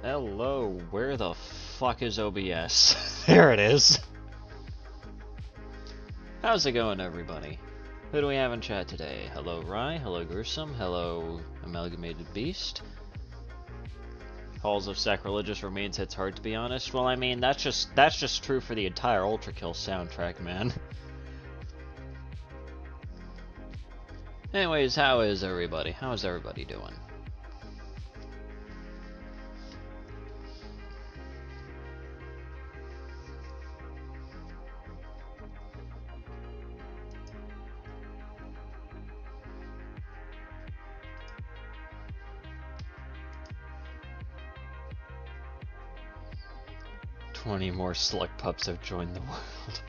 Hello, where the fuck is OBS? There it is. How's it going, everybody? Who do we have in chat today? Hello, Rye. Hello, Gruesome. Hello, Amalgamated Beast. Halls of Sacrilegious Remains hits hard, to be honest. Well, I mean, that's just true for the entire Ultrakill soundtrack, man. Anyways, how is everybody? How's everybody doing? 20 more slug pups have joined the world.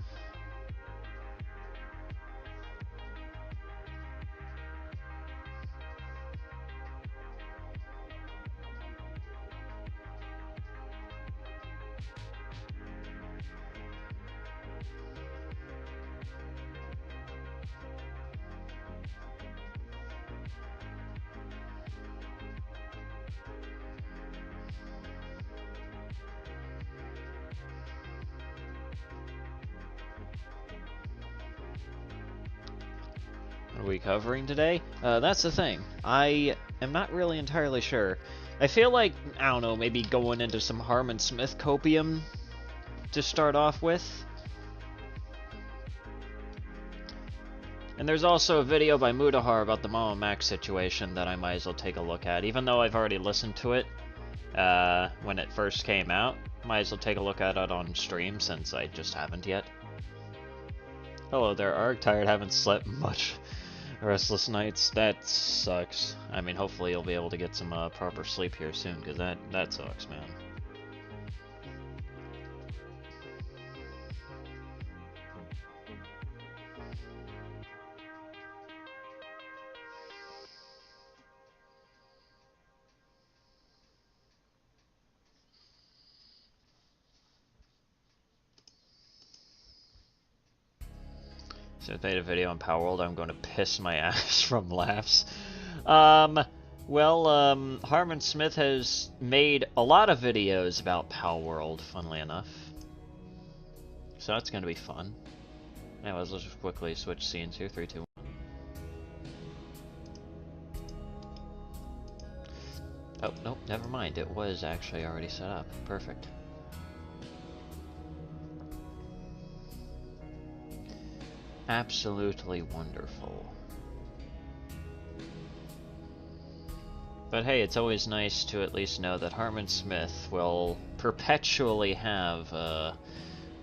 What are we covering today? That's the thing. I am not really entirely sure. I feel like, I don't know, maybe going into some Harman Smith copium to start off with. And there's also a video by Mudahar about the MamaMax situation that I might as well take a look at. Even though I've already listened to it when it first came out, might as well take a look at it on stream since I just haven't yet. Hello there, Ark. Tired, haven't slept much. Restless nights. That sucks. I mean, hopefully you'll be able to get some proper sleep here soon, because that sucks, man. So I made a video on Power World. I'm going to piss my ass from laughs. Harman Smith has made a lot of videos about Power World, funnily enough. So that's going to be fun. Anyways, let's just quickly switch scenes here. 3, 2, 1. Oh, nope, never mind. It was actually already set up. Perfect. Absolutely wonderful. But hey, it's always nice to at least know that Harman Smith will perpetually have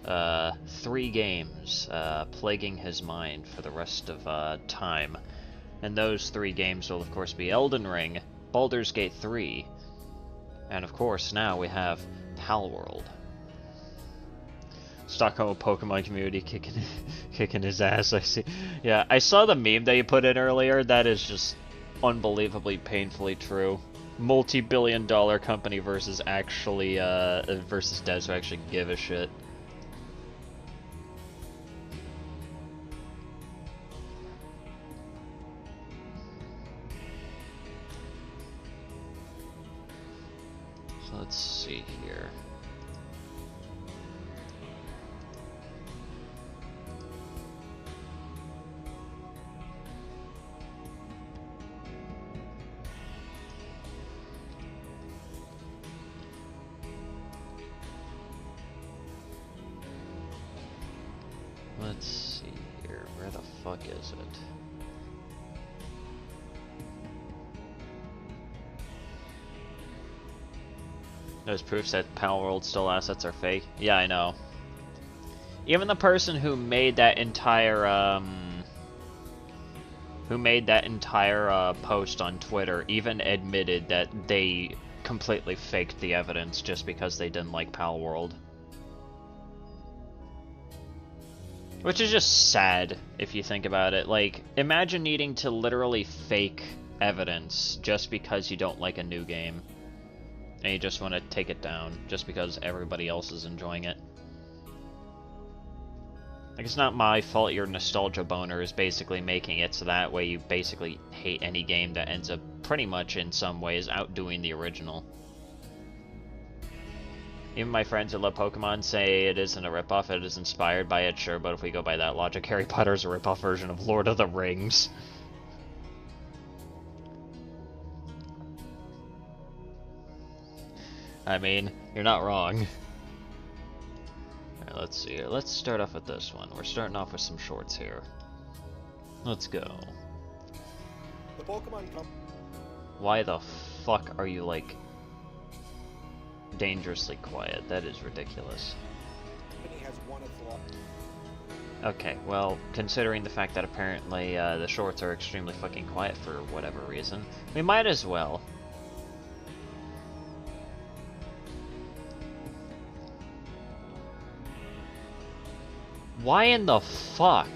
3 games plaguing his mind for the rest of time. And those 3 games will of course be Elden Ring, Baldur's Gate 3, and of course now we have Pal World. Stockholm Pokemon community kicking his ass, I see. Yeah, I saw the meme that you put in earlier. That is just unbelievably painfully true. Multi-billion-dollar company versus actually, versus devs who actually give a shit. So let's see here. Let's see here, where the fuck is it? There's proofs that Pal World still assets are fake. Yeah, I know. Even the person who made that entire post on Twitter even admitted that they completely faked the evidence just because they didn't like Pal World. Which is just sad, if you think about it. Like, imagine needing to literally fake evidence just because you don't like a new game. And you just want to take it down, just because everybody else is enjoying it. Like, it's not my fault your nostalgia boner is basically making it so that way you basically hate any game that ends up pretty much in some ways outdoing the original. Even my friends who love Pokemon say it isn't a ripoff, it is inspired by it, sure, but if we go by that logic, Harry Potter's a ripoff version of Lord of the Rings. I mean, you're not wrong. Alright, let's see here. Let's start off with this one. We're starting off with some shorts here. Let's go. The Pokemon Why the fuck are you, like, dangerously quiet? That is ridiculous. company has won its law. Okay, well, considering the fact that apparently the shorts are extremely fucking quiet for whatever reason, we might as well. Why in the fuck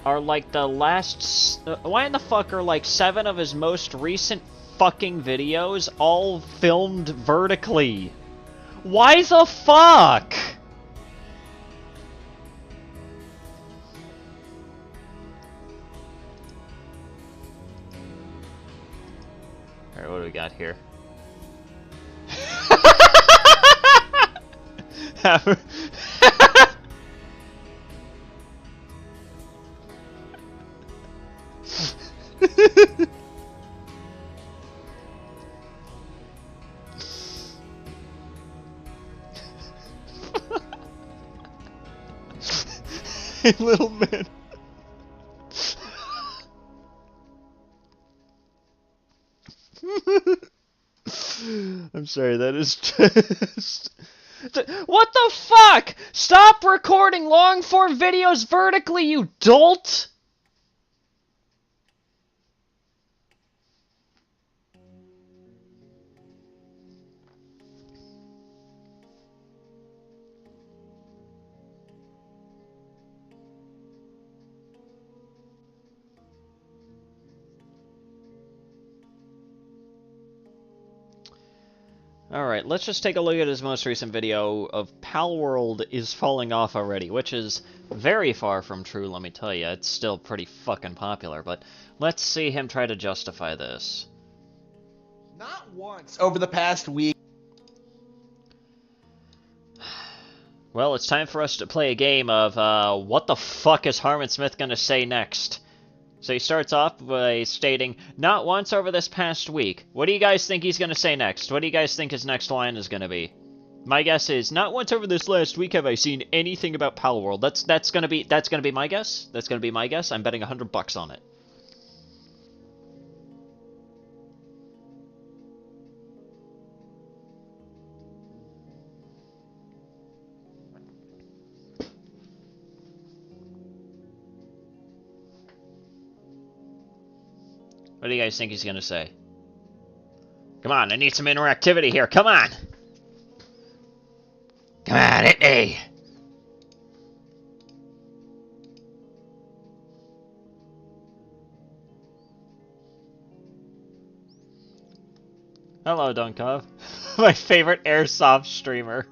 are like the last... why in the fuck are like 7 of his most recent fucking videos all filmed vertically? Why the fuck? Alright, what do we got here? Hey, little man. I'm sorry, that is just... What the fuck? Stop recording long-form videos vertically, you dolt! Alright, let's just take a look at his most recent video of Palworld is falling off already, which is very far from true, let me tell you. It's still pretty fucking popular, but let's see him try to justify this. Not once over the past week. Well, it's time for us to play a game of, what the fuck is Harman Smith gonna say next? So he starts off by stating, not once over this past week. What do you guys think he's going to say next? What do you guys think his next line is going to be? My guess is, not once over this last week have I seen anything about Palworld. That's going to be my guess. That's going to be my guess. I'm betting $100 on it. What do you guys think he's gonna say? Come on, I need some interactivity here. Come on! Come on, hit me! Hello, Dunkov. My favorite airsoft streamer.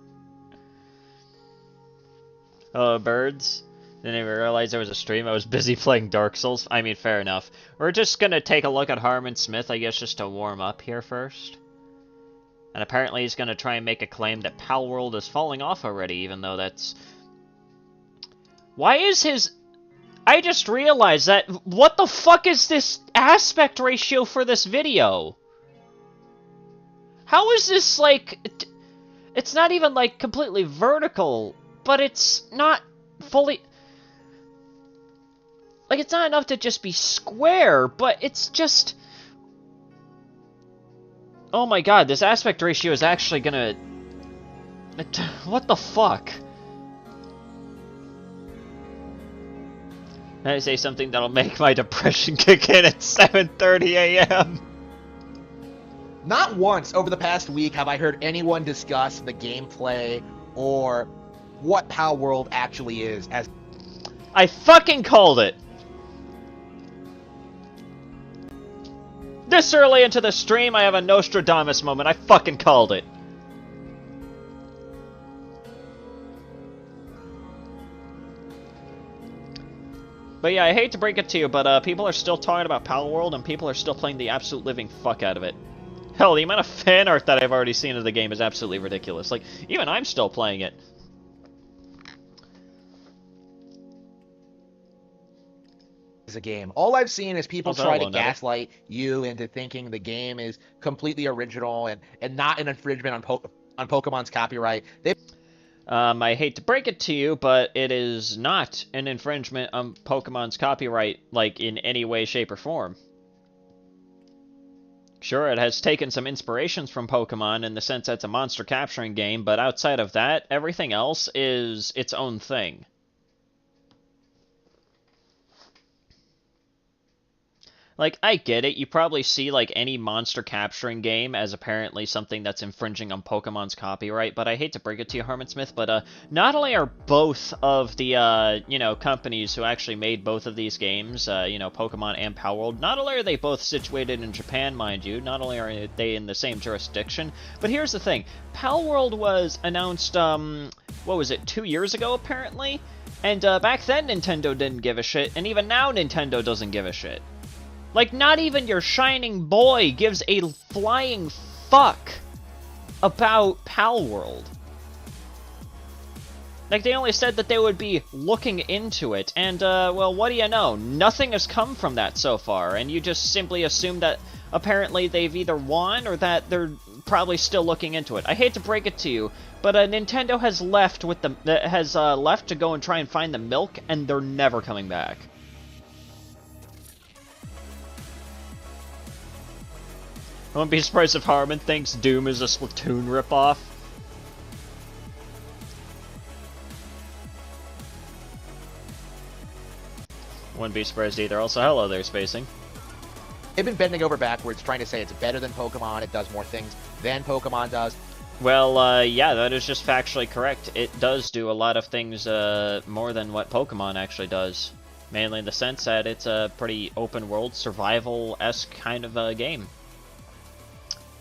Hello, birds. Didn't even realize there was a stream. I was busy playing Dark Souls. I mean, fair enough. We're just gonna take a look at Harman Smith, I guess, just to warm up here first. And apparently he's gonna try and make a claim that Palworld is falling off already, even though that's... Why is his... I just realized that... What the fuck is this aspect ratio for this video? How is this, like... It's not even, like, completely vertical, but it's not fully... Like, it's not enough to just be square, but it's just... Oh my god, this aspect ratio is actually gonna... What the fuck? Can I say something that'll make my depression kick in at 7:30 a.m.? Not once over the past week have I heard anyone discuss the gameplay or what Palworld actually is as... I fucking called it! This early into the stream, I have a Nostradamus moment. I fucking called it. But yeah, I hate to break it to you, but people are still talking about Palworld, and people are still playing the absolute living fuck out of it. Hell, the amount of fan art that I've already seen of the game is absolutely ridiculous. Like, even I'm still playing it. a game. All I've seen is people try to Never. gaslight you into thinking the game is completely original and not an infringement on Pokemon's copyright. I hate to break it to you, but it is not an infringement on Pokemon's copyright, like, in any way, shape, or form. Sure, it has taken some inspirations from Pokemon in the sense that it's a monster capturing game, but outside of that, everything else is its own thing. Like, I get it, you probably see, like, any monster capturing game as apparently something that's infringing on Pokemon's copyright, but I hate to break it to you, Harman Smith, but, not only are both of the, you know, companies who actually made both of these games, you know, Pokemon and Palworld, not only are they both situated in Japan, mind you, not only are they in the same jurisdiction, but here's the thing, Palworld was announced, what was it, 2 years ago, apparently? And, back then Nintendo didn't give a shit, and even now Nintendo doesn't give a shit. Like, not even your shining boy gives a flying fuck about Palworld. Like, they only said that they would be looking into it, and, well, what do you know? Nothing has come from that so far, and you just simply assume that apparently they've either won or that they're probably still looking into it. I hate to break it to you, but Nintendo has left with the left to go and try and find the milk, and they're never coming back. I wouldn't be surprised if Harman thinks Doom is a Splatoon ripoff. Wouldn't be surprised either. Also, hello there, Spacing. They've been bending over backwards trying to say it's better than Pokemon, it does more things than Pokemon does. Well, yeah, that is just factually correct. It does do a lot of things more than what Pokemon actually does. Mainly in the sense that it's a pretty open-world, survival-esque kind of a game.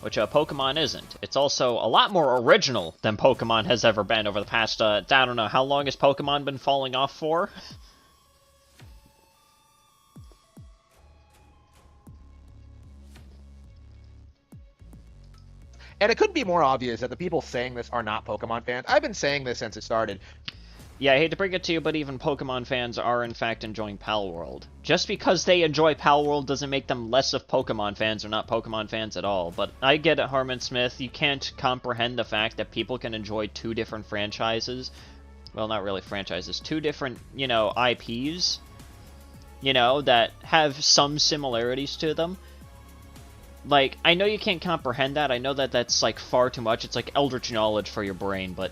Which Pokemon isn't. It's also a lot more original than Pokemon has ever been over the past, I don't know, how long has Pokemon been falling off for? And it couldn't be more obvious that the people saying this are not Pokemon fans. I've been saying this since it started. Yeah, I hate to break it to you, but even Pokemon fans are in fact enjoying Palworld. Just because they enjoy Palworld doesn't make them less of Pokemon fans or not Pokemon fans at all. But I get it, Harman Smith. You can't comprehend the fact that people can enjoy two different franchises. Well, not really franchises. Two different, you know, IPs. You know, that have some similarities to them. Like, I know you can't comprehend that. I know that that's, like, far too much. It's like eldritch knowledge for your brain, but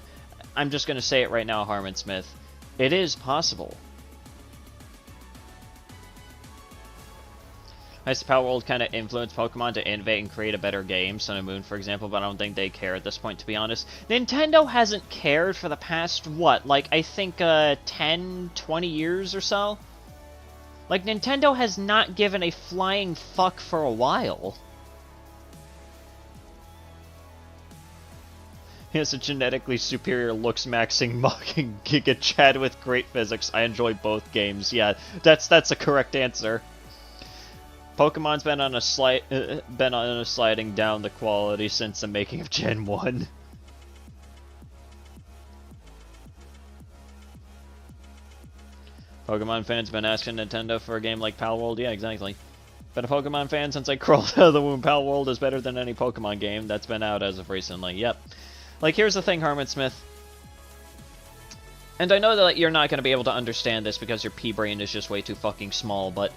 I'm just going to say it right now, Harman Smith. It is possible. Has Palworld kind of influenced Pokemon to innovate and create a better game, Sun and Moon, for example, but I don't think they care at this point, to be honest. Nintendo hasn't cared for the past, what, like, I think, 10, 20 years or so? Like, Nintendo has not given a flying fuck for a while. He has a genetically superior looks maxing mocking Giga Chad with great physics. I enjoy both games. Yeah, that's a correct answer. Pokemon's been on a sliding down the quality since the making of Gen 1. Pokemon fans been asking Nintendo for a game like Palworld. Yeah, exactly. Been a Pokemon fan since I crawled out of the womb. Palworld is better than any Pokemon game that's been out as of recently. Yep. Like, here's the thing, Harman Smith. And I know that you're not going to be able to understand this because your pea-brain is just way too fucking small, but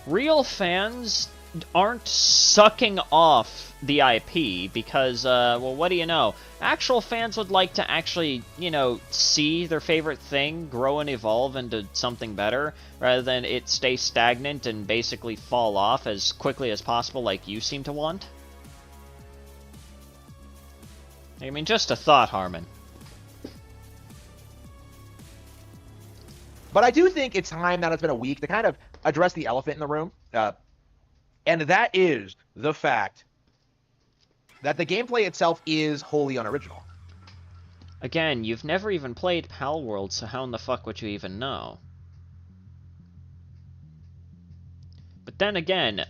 real fans aren't sucking off the IP because, well, what do you know? Actual fans would like to actually, you know, see their favorite thing grow and evolve into something better, rather than it stay stagnant and basically fall off as quickly as possible like you seem to want. I mean, just a thought, Harman. But I do think it's time, that it's been a week, to kind of address the elephant in the room. And that is the fact that the gameplay itself is wholly unoriginal. Again, you've never even played Palworld, so how in the fuck would you even know? But then again,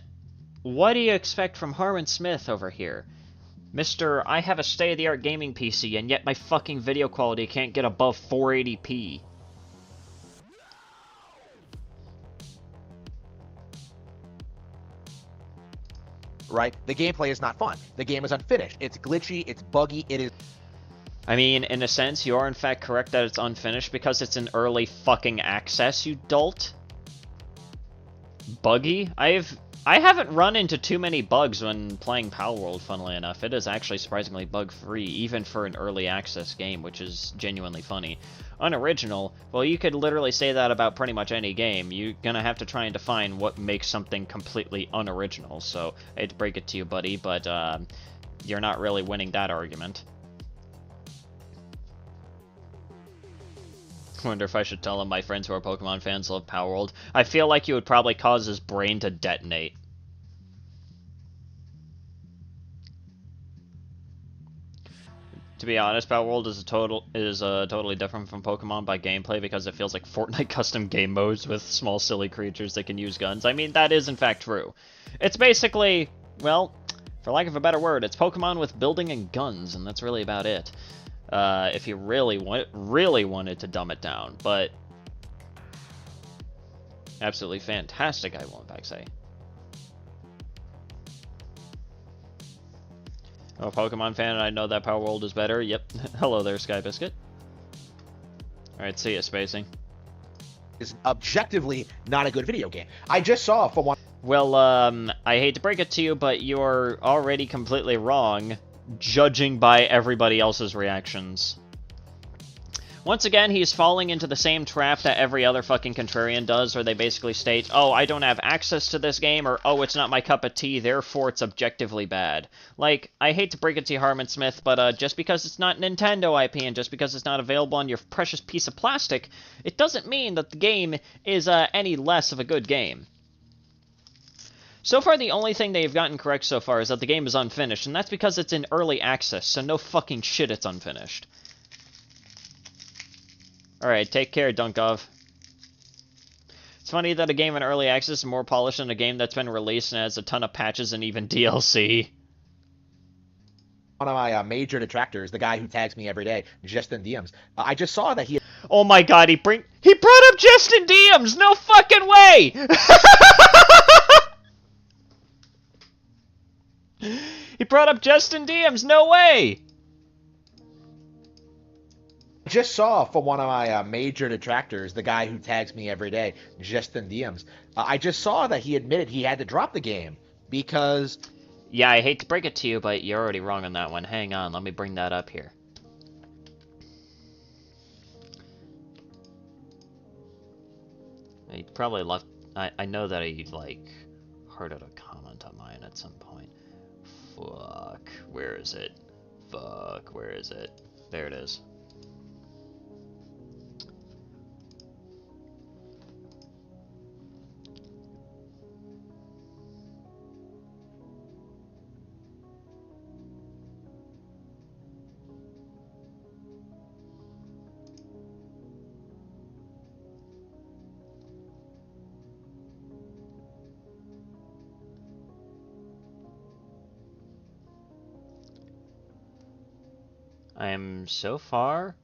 what do you expect from Harman Smith over here? Mr. I have a state-of-the-art gaming PC, and yet my fucking video quality can't get above 480p. Right? The gameplay is not fun. The game is unfinished. It's glitchy. It's buggy. It is... I mean, in a sense, you are in fact correct that it's unfinished because it's in early fucking access, you dolt. Buggy? I haven't run into too many bugs when playing Palworld, funnily enough. It is actually surprisingly bug-free, even for an early access game, which is genuinely funny. Unoriginal, well, you could literally say that about pretty much any game. You're gonna have to try and define what makes something completely unoriginal, so I hate to break it to you, buddy, but you're not really winning that argument. Wonder if I should tell him my friends who are Pokemon fans love Palworld. I feel like you would probably cause his brain to detonate. To be honest, Palworld is totally different from Pokemon by gameplay because it feels like Fortnite custom game modes with small silly creatures that can use guns. I mean, that is in fact true. It's basically, well, for lack of a better word, it's Pokemon with building and guns, and that's really about it. If you really wanted to dumb it down, but absolutely fantastic, I will in fact say. I'm a Pokemon fan, and I know that Palworld is better. Yep. Hello there, Sky Biscuit. Alright, see ya, Spacing. Is objectively not a good video game. I just saw for one. Well, I hate to break it to you, but you're already completely wrong, judging by everybody else's reactions. Once again, he's falling into the same trap that every other fucking contrarian does, where they basically state, oh, I don't have access to this game, or, oh, it's not my cup of tea, therefore it's objectively bad. Like, I hate to break it to you, Harman Smith, but just because it's not Nintendo IP, and just because it's not available on your precious piece of plastic, it doesn't mean that the game is any less of a good game. So far, the only thing they've gotten correct so far is that the game is unfinished, and that's because it's in early access, so no fucking shit it's unfinished. Alright, take care, Dunkov. It's funny that a game in early access is more polished than a game that's been released and has a ton of patches and even DLC. One of my major detractors, the guy who tags me every day, Justin Diems. I just saw that he... Oh my god, he brought up Justin Diems! No fucking way! He brought up Justin Diems, no way! Just saw for one of my major detractors, the guy who tags me every day, Justin Diems. I just saw that he admitted he had to drop the game because... Yeah, I hate to break it to you, but you're already wrong on that one. Hang on, let me bring that up here. He probably left... I know that he, like, hearted a comment on mine at some point. Fuck, where is it? Fuck, where is it? There it is. I am so far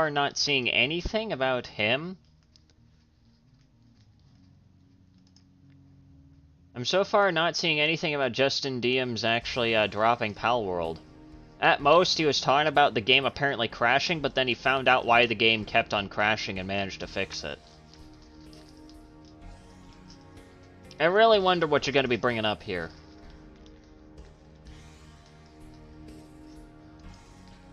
not seeing anything about him. I'm so far not seeing anything about Justin Diems actually dropping Palworld. At most, he was talking about the game apparently crashing, but then he found out why the game kept on crashing and managed to fix it. I really wonder what you're going to be bringing up here.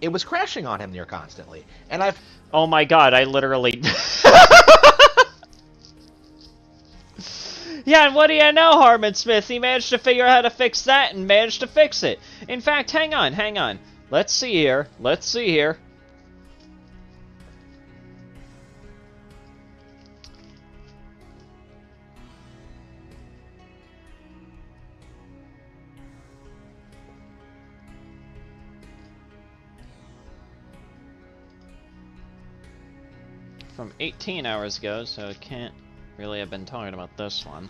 It was crashing on him near constantly, and I've... Oh my god, I literally... Yeah, and what do you know, Harman Smith? He managed to figure out how to fix that and managed to fix it. In fact, hang on. Let's see here. From 18 hours ago, so it can't really have been talking about this one.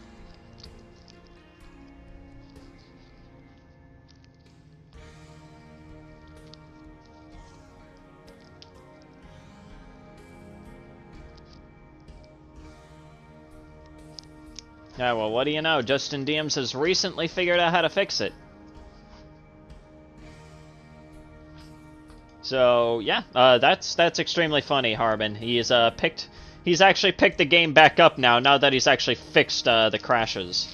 Yeah, well, what do you know? Justin Diems has recently figured out how to fix it. So yeah, that's extremely funny, Harman. He's He's actually picked the game back up now that he's actually fixed the crashes.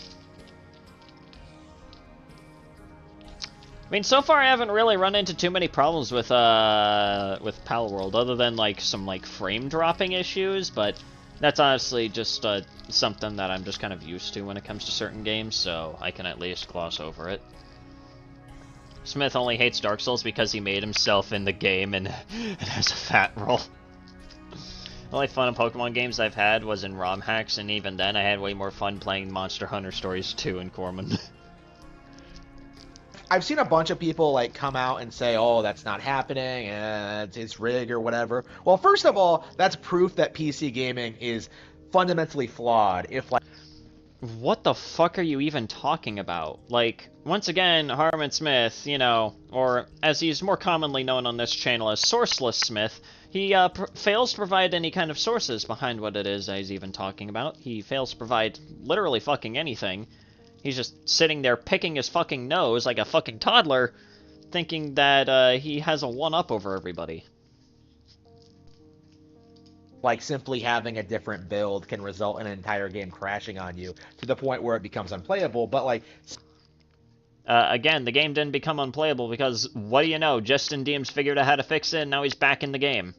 I mean, so far I haven't really run into too many problems with Palworld, other than like some like frame dropping issues, but that's honestly just something that I'm just kind of used to when it comes to certain games, so I can at least gloss over it. Smith only hates Dark Souls because he made himself in the game and has a fat roll. The only fun in Pokemon games I've had was in ROM hacks, and even then I had way more fun playing Monster Hunter Stories 2 in Corman. I've seen a bunch of people like come out and say, "Oh, that's not happening, and it's rigged or whatever." Well, first of all, that's proof that PC gaming is fundamentally flawed. If like, What the fuck are you even talking about? Like, once again, Harman Smith, you know, or as he's more commonly known on this channel as Sourceless Smith, he fails to provide any kind of sources behind what it is that he's even talking about. He fails to provide literally fucking anything. He's just sitting there picking his fucking nose like a fucking toddler, thinking that he has a one-up over everybody. like simply having a different build can result in an entire game crashing on you to the point where it becomes unplayable. But like, Again, the game didn't become unplayable because, what do you know, Justin Deems figured out how to fix it and now he's back in the game.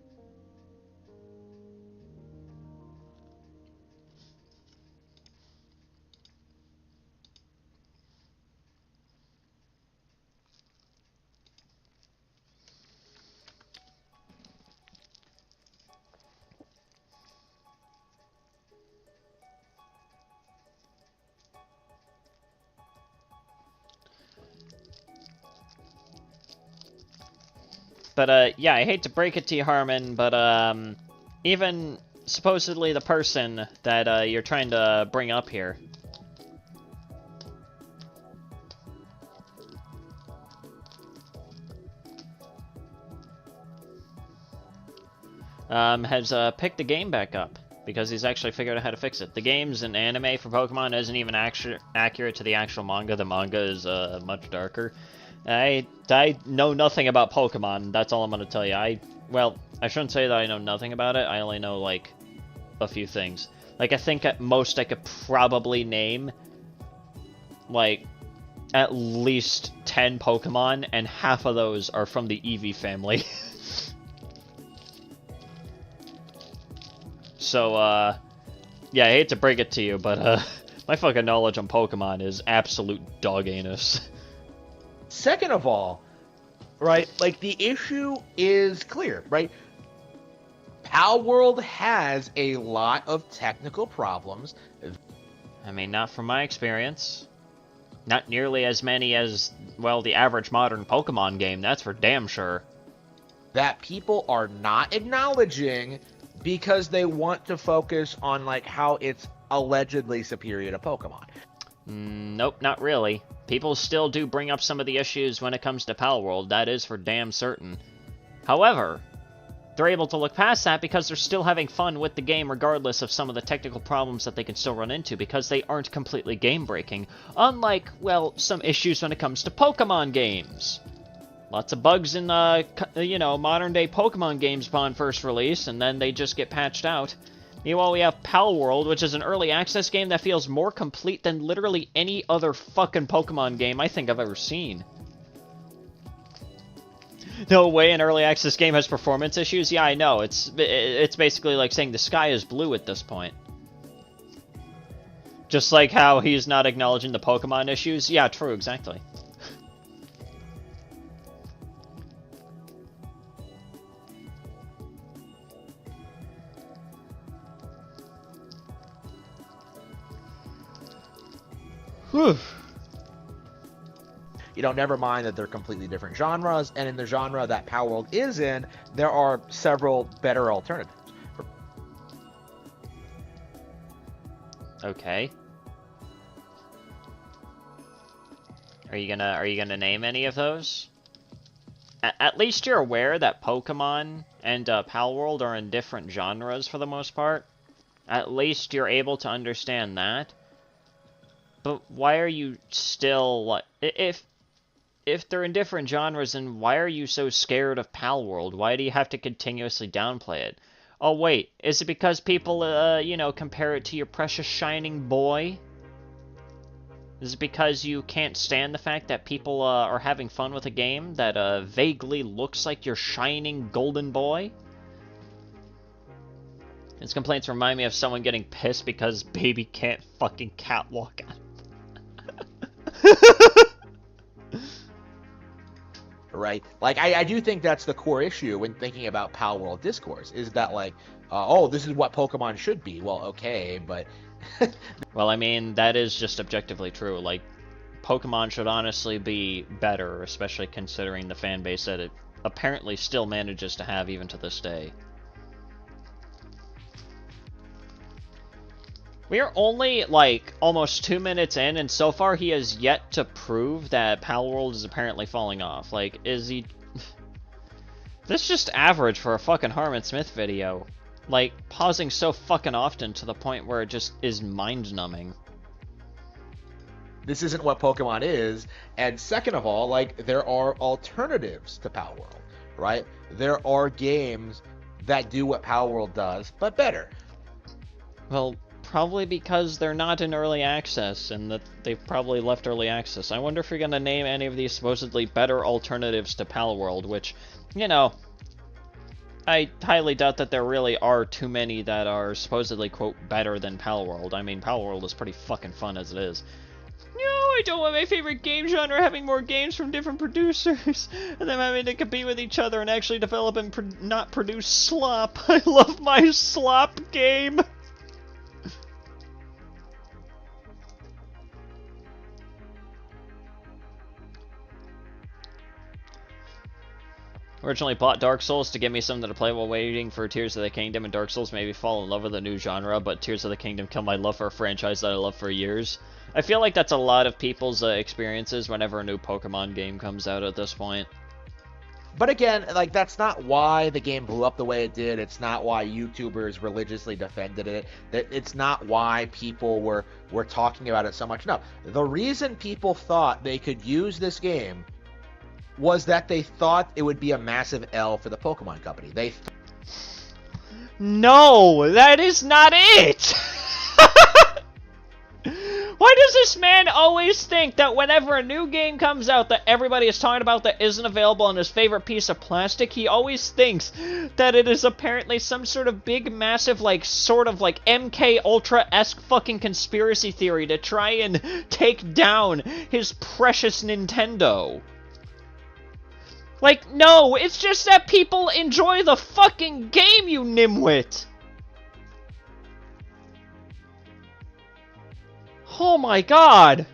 But, yeah, I hate to break it to you, Harman, but, even supposedly the person that, you're trying to bring up here, has, picked the game back up, because he's actually figured out how to fix it. The game's an anime for Pokemon isn't even accurate to the actual manga. The manga is, much darker. I know nothing about Pokemon, that's all I'm gonna tell you. Well, I shouldn't say that I know nothing about it, I only know, like, a few things. Like, I think at most I could probably name, like, at least 10 Pokemon, and half of those are from the Eevee family. So, yeah, I hate to break it to you, but, my fucking knowledge on Pokemon is absolute dog anus. second of all, right, like the issue is clear, right? Palworld has a lot of technical problems. I mean, not from my experience. Not nearly as many as, well, the average modern Pokemon game, that's for damn sure. That people are not acknowledging because they want to focus on like how it's allegedly superior to Pokemon. Nope, not really. People still do bring up some of the issues when it comes to Palworld, that is for damn certain. However, they're able to look past that because they're still having fun with the game regardless of some of the technical problems that they can still run into because they aren't completely game-breaking. Unlike, well, some issues when it comes to Pokemon games. Lots of bugs in, you know, modern-day Pokemon games upon first release, and then they just get patched out. Meanwhile, we have Palworld, which is an early access game that feels more complete than literally any other fucking Pokemon game I think I've ever seen. No way an early access game has performance issues? Yeah, I know. It's basically like saying the sky is blue at this point. Just like how he's not acknowledging the Pokemon issues? Yeah, true, exactly. Whew. You know, never mind that they're completely different genres, and in the genre that Palworld is in, there are several better alternatives. Okay. Are you gonna name any of those? At least you're aware that Pokemon and Palworld are in different genres for the most part. At least you're able to understand that. But why are you still, like, if they're in different genres, then why are you so scared of Palworld? Why do you have to continuously downplay it? Oh, wait. Is it because people, you know, compare it to your precious shining boy? Is it because you can't stand the fact that people, are having fun with a game that, vaguely looks like your shining golden boy? His complaints remind me of someone getting pissed because baby can't fucking catwalk out. Right? Like, I do think that's the core issue when thinking about Pal World discourse, is that, like, oh, this is what Pokemon should be. Well, okay, but... Well, I mean, that is just objectively true. Like, Pokemon should honestly be better, especially considering the fan base that it apparently still manages to have even to this day. We are only, like, almost 2 minutes in, and so far he has yet to prove that Palworld is apparently falling off. Like, is he... This is just average for a fucking Harman Smith video. Like, pausing so fucking often to the point where it just is mind-numbing. This isn't what Pokemon is, and second of all, like, there are alternatives to Palworld, right? There are games that do what Palworld does, but better. Well... Probably because they're not in early access, and that they've probably left early access. I wonder if you're gonna name any of these supposedly better alternatives to Palworld, which, you know, I highly doubt that there really are too many that are supposedly, quote, better than Palworld. I mean, Palworld is pretty fucking fun as it is. No, I don't want my favorite game genre having more games from different producers, and them having to compete with each other and actually develop and not produce slop. I love my slop game! Originally bought Dark Souls to give me something to play while waiting for Tears of the Kingdom, and Dark Souls made me fall in love with a new genre, but Tears of the Kingdom killed my love for a franchise that I loved for years. I feel like that's a lot of people's experiences whenever a new Pokemon game comes out at this point. But again, like, that's not why the game blew up the way it did. It's not why YouTubers religiously defended it. It's not why people were talking about it so much. No, the reason people thought they could use this game was that they thought it would be a massive L for the Pokemon Company. No, that is not it! Why does this man always think that whenever a new game comes out that everybody is talking about that isn't available on his favorite piece of plastic, he always thinks that it is apparently some sort of big, massive, like, sort of, like, MK Ultra-esque fucking conspiracy theory to try and take down his precious Nintendo. Like, no, it's just that people enjoy the fucking game, you nimwit! Oh my god!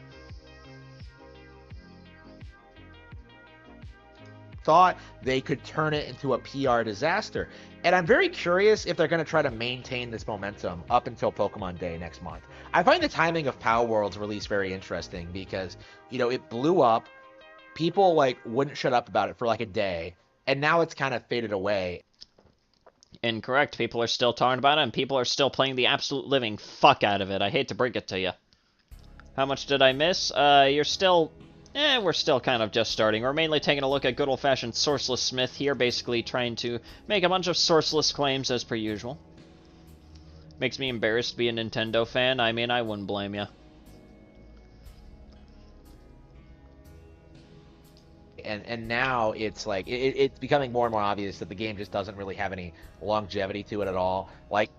Thought they could turn it into a PR disaster. And I'm very curious if they're going to try to maintain this momentum up until Pokemon Day next month. I find the timing of Palworld's release very interesting because, you know, it blew up. People, like, wouldn't shut up about it for, like, a day, and now it's kind of faded away. Incorrect. People are still talking about it, and people are still playing the absolute living fuck out of it. I hate to break it to you. How much did I miss? You're still... we're still kind of just starting. We're mainly taking a look at good old-fashioned Sourceless Smith here, basically trying to make a bunch of sourceless claims as per usual. Makes me embarrassed to be a Nintendo fan. I mean, I wouldn't blame you. And now it's like it's becoming more and more obvious that the game just doesn't really have any longevity to it at all. Like,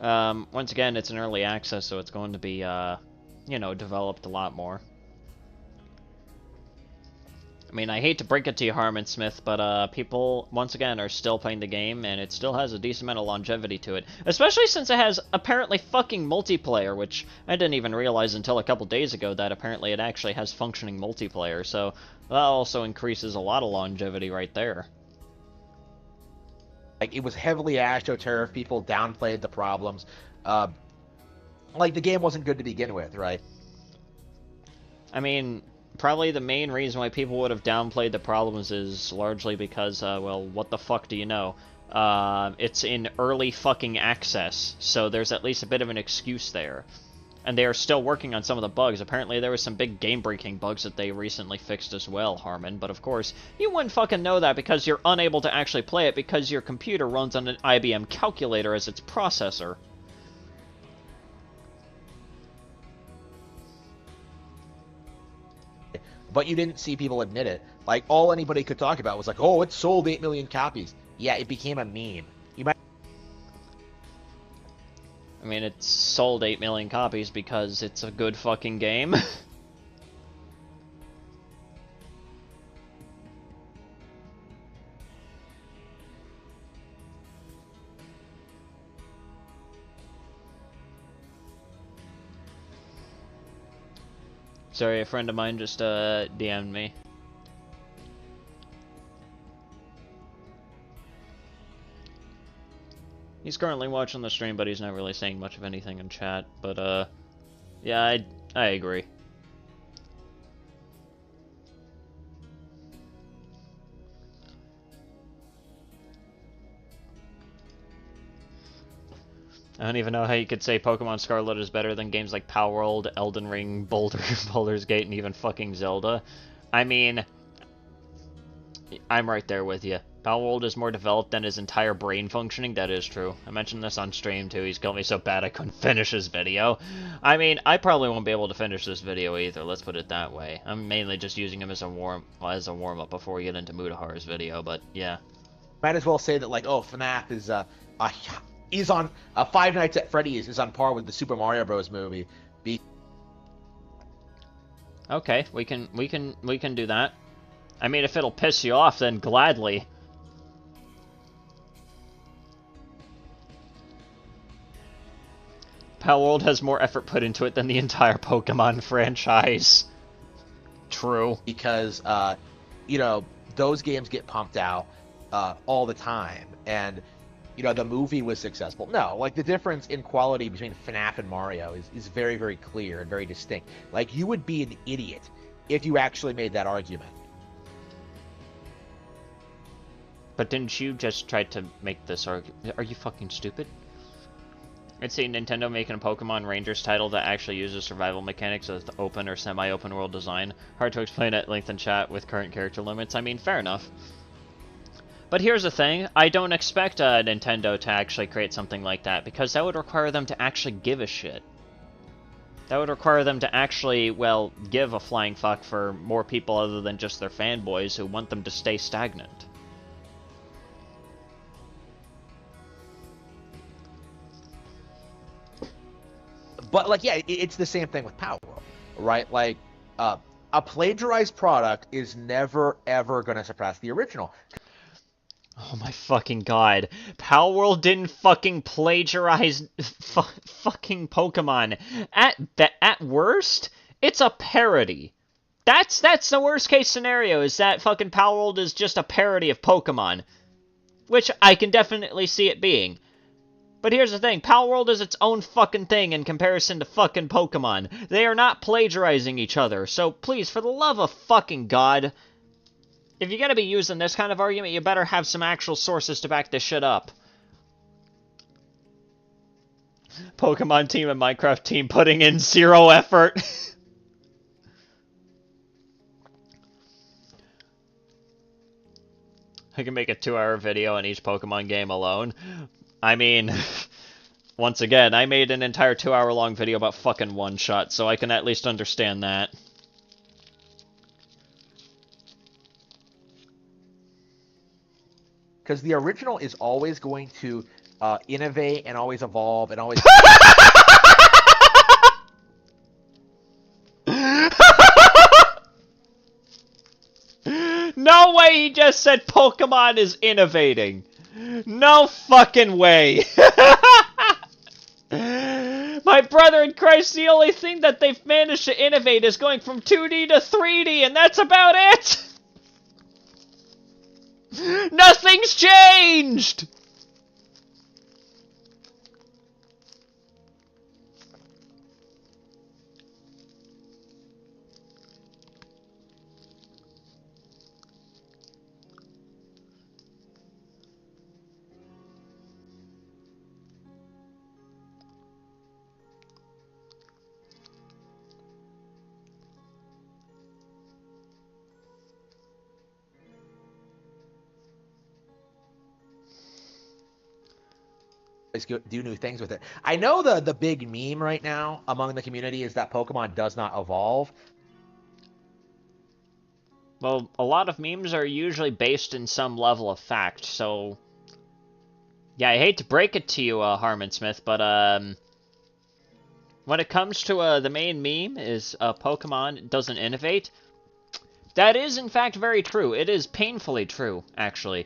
once again, it's an early access, so it's going to be, you know, developed a lot more. I mean, I hate to break it to you, Harman Smith, but people, once again, are still playing the game, and it still has a decent amount of longevity to it. Especially since it has apparently fucking multiplayer, which I didn't even realize until a couple days ago that apparently it actually has functioning multiplayer, so that also increases a lot of longevity right there. Like, it was heavily AstroTurf, people downplayed the problems. Like, the game wasn't good to begin with, right? I mean... Probably the main reason why people would have downplayed the problems is largely because, well, what the fuck do you know? It's in early fucking access, so there's at least a bit of an excuse there. And they are still working on some of the bugs. Apparently there was some big game-breaking bugs that they recently fixed as well, Harman. But of course, you wouldn't fucking know that because you're unable to actually play it because your computer runs on an IBM calculator as its processor. But you didn't see people admit it. Like, all anybody could talk about was like, oh, it sold 8 million copies. Yeah, it became a meme. You might... I mean, it sold 8 million copies because it's a good fucking game. Sorry, a friend of mine just DM'd me. He's currently watching the stream, but he's not really saying much of anything in chat. But yeah, I agree. I don't even know how you could say Pokemon Scarlet is better than games like Palworld, Elden Ring, Baldur's Gate, and even fucking Zelda. I mean, I'm right there with you. Palworld is more developed than his entire brain functioning, that is true. I mentioned this on stream too, he's killed me so bad I couldn't finish his video. I mean, I probably won't be able to finish this video either, let's put it that way. I'm mainly just using him as a warm-up before we get into Mudahar's video, but yeah. Might as well say that, like, oh, FNAF is on Five Nights at Freddy's is on par with the Super Mario Bros. Movie. Okay, we can do that. I mean, if it'll piss you off, then gladly. Palworld has more effort put into it than the entire Pokemon franchise. True. Because, you know, those games get pumped out all the time, and, you know, the movie was successful. No, like, the difference in quality between FNAF and Mario is very, very clear and very distinct. Like, you would be an idiot if you actually made that argument. But didn't you just try to make this argument? Are you fucking stupid? I'd say Nintendo making a Pokemon Rangers title that actually uses survival mechanics with open or semi-open world design. Hard to explain at length in chat with current character limits. I mean, fair enough. But here's the thing, I don't expect Nintendo to actually create something like that, because that would require them to actually give a shit. That would require them to actually, well, give a flying fuck for more people other than just their fanboys who want them to stay stagnant. But, like, yeah, it's the same thing with Palworld, right? Like, a plagiarized product is never, ever going to surpass the original. Oh my fucking god. Palworld didn't fucking plagiarize fucking Pokemon. At worst, it's a parody. That's the worst case scenario, is that fucking Palworld is just a parody of Pokemon. Which I can definitely see it being. But here's the thing, Palworld is its own fucking thing in comparison to fucking Pokemon. They are not plagiarizing each other, so please, for the love of fucking God, if you're gonna be using this kind of argument, you better have some actual sources to back this shit up. Pokemon team and Minecraft team putting in zero effort. I can make a 2-hour video on each Pokemon game alone. I mean, once again, I made an entire 2-hour-long video about fucking one-shot, so I can at least understand that. Because the original is always going to innovate and always evolve and always... No way he just said Pokemon is innovating! No fucking way! My brother in Christ, the only thing that they've managed to innovate is going from 2D to 3D, and that's about it! Nothing's changed! do new things with it. I know the big meme right now among the community is that Pokemon does not evolve. Well, a lot of memes are usually based in some level of fact, so... Yeah, I hate to break it to you, Harman Smith, but, when it comes to, the main meme is, Pokemon doesn't innovate, that is, in fact, very true. It is painfully true, actually.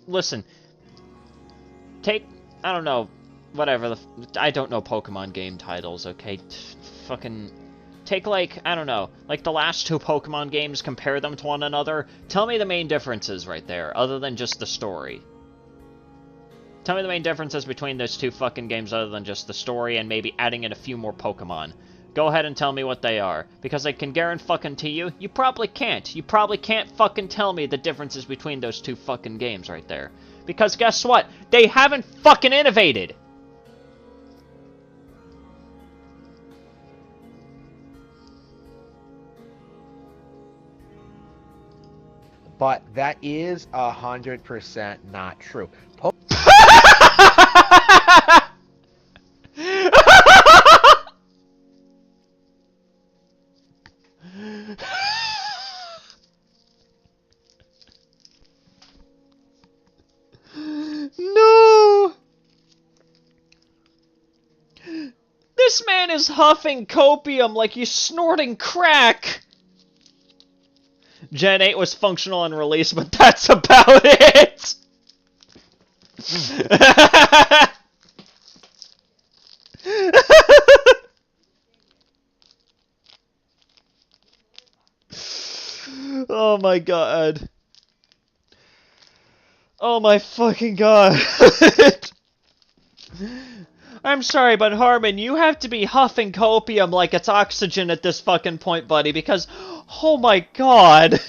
Listen, I don't know, whatever, I don't know Pokemon game titles, okay? Fucking... Take, like, I don't know, like the last two Pokemon games, compare them to one another. Tell me the main differences right there, other than just the story. Tell me the main differences between those two fucking games other than just the story and maybe adding in a few more Pokemon. Go ahead and tell me what they are. Because I can guarantee you probably can't. You probably can't fucking tell me the differences between those two fucking games right there. Because guess what? They haven't fucking innovated! But that is 100% not true. No! This man is huffing copium like he's snorting crack! Gen 8 was functional on release, but that's about it! Oh my god. Oh my fucking god. I'm sorry, but Harman, you have to be huffing copium like it's oxygen at this fucking point, buddy, because... Oh my god!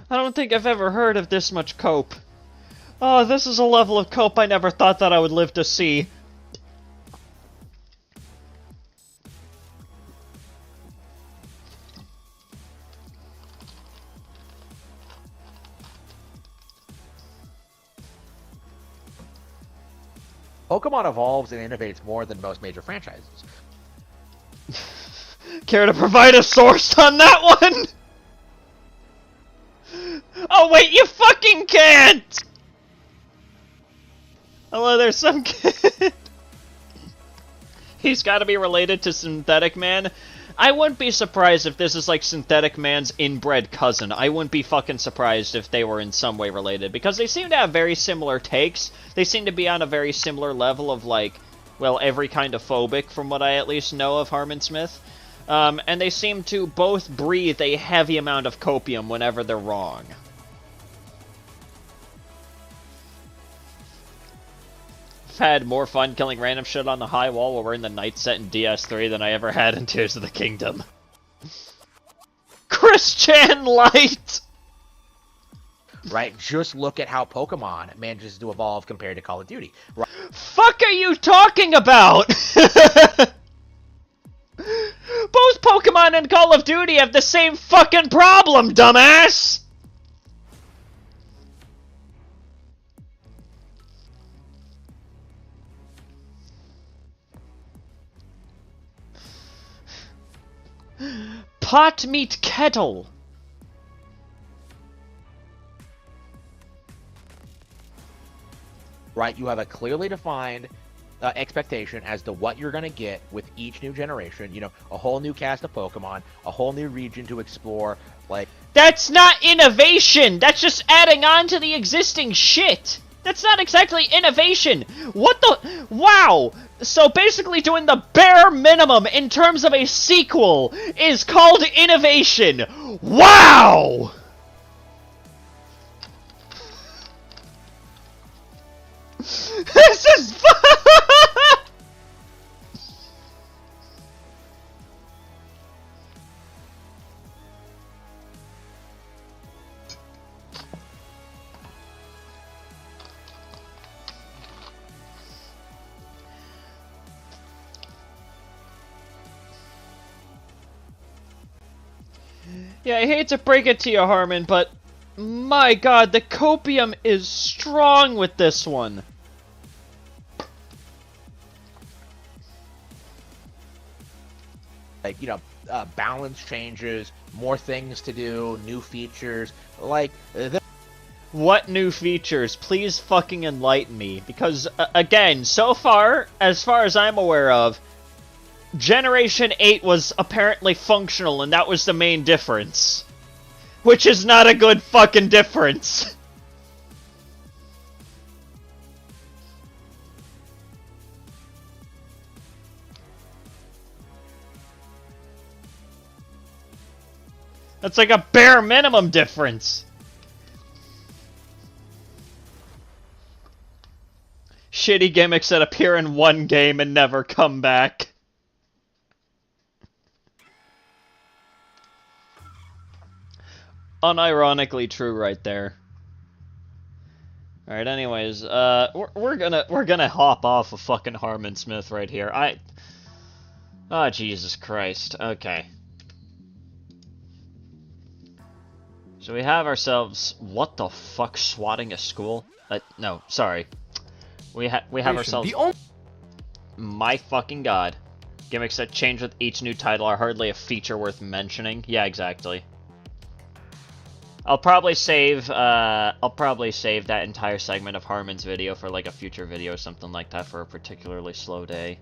I don't think I've ever heard of this much cope. Oh, this is a level of cope I never thought that I would live to see. Pokemon evolves and innovates more than most major franchises. Care to provide a source on that one? Oh wait, you fucking can't! Hello, there's some kid. He's gotta be related to Synthetic Man. I wouldn't be surprised if this is like Synthetic Man's inbred cousin. I wouldn't be fucking surprised if they were in some way related, because they seem to have very similar takes. They seem to be on a very similar level of, like, well, every kind of phobic, from what I at least know of Harman Smith. And they seem to both breathe a heavy amount of copium whenever they're wrong. I've had more fun killing random shit on the high wall while we're in the night set in DS3 than I ever had in Tears of the Kingdom. Christian Light! Right? Just look at how Pokemon manages to evolve compared to Call of Duty. Right? Fuck are you talking about? Both Pokemon and Call of Duty have the same fucking problem, dumbass! Pot meet kettle. Right? You have a clearly defined expectation as to what you're going to get with each new generation. You know, a whole new cast of Pokemon, a whole new region to explore. Like, that's not innovation! That's just adding on to the existing shit! That's not exactly innovation! What the... Wow! So basically doing the bare minimum in terms of a sequel is called innovation! Wow! This is... Yeah, I hate to break it to you, Harman, but my god, the copium is strong with this one. Like, balance changes, more things to do, new features. Like, What new features? Please fucking enlighten me. Because, again, so far as I'm aware of, Generation 8 was apparently functional, and that was the main difference. Which is not a good fucking difference. That's like a bare minimum difference. Shitty gimmicks that appear in one game and never come back. Unironically true right there. Alright, anyways, we're gonna hop off of fucking Harman Smith right here. Oh, Jesus Christ. Okay. So we have ourselves... What the fuck, swatting a school? No, sorry. We have ourselves... My fucking god. Gimmicks that change with each new title are hardly a feature worth mentioning. Yeah, exactly. I'll probably save that entire segment of Harman's video for like a future video or something like that for a particularly slow day.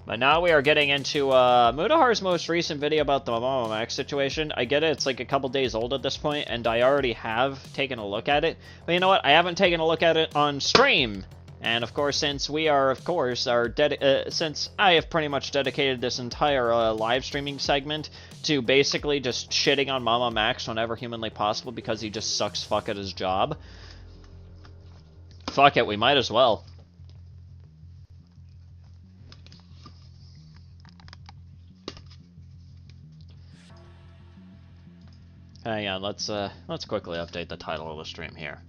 But now we are getting into Mudahar's most recent video about the MamaMax situation. I get it, it's like a couple days old at this point, and I already have taken a look at it. But you know what? I haven't taken a look at it on stream. And of course, since we are, since I have pretty much dedicated this entire live streaming segment to basically just shitting on MamaMax whenever humanly possible because he just sucks fuck at his job. Fuck it, we might as well. Hang on, let's quickly update the title of the stream here.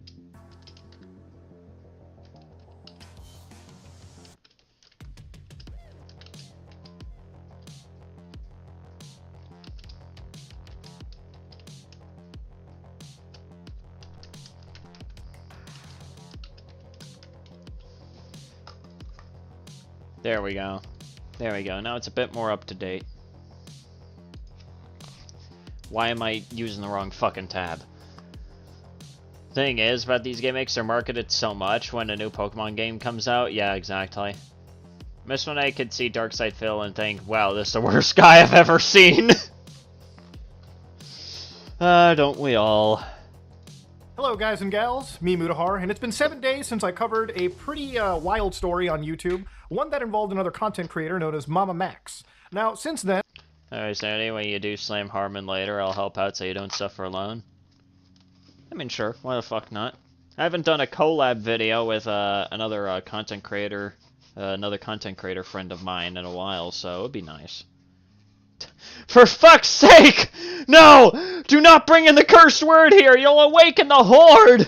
There we go. There we go. Now it's a bit more up to date. Why am I using the wrong fucking tab? Thing is, about these gimmicks, they're marketed so much when a new Pokemon game comes out. Yeah, exactly. Miss when I could see Darkside Phil and think, wow, this is the worst guy I've ever seen. Don't we all? Hello guys and gals, me Mudahar, and it's been 7 days since I covered a pretty wild story on YouTube, one that involved another content creator known as MamaMax. Now, since then... Alright, so anyway, you do slam Harman later, I'll help out so you don't suffer alone. I mean, sure, why the fuck not? I haven't done a collab video with another content creator friend of mine in a while, so it'd be nice. For fuck's sake! No! Do not bring in the cursed word here! You'll awaken the horde!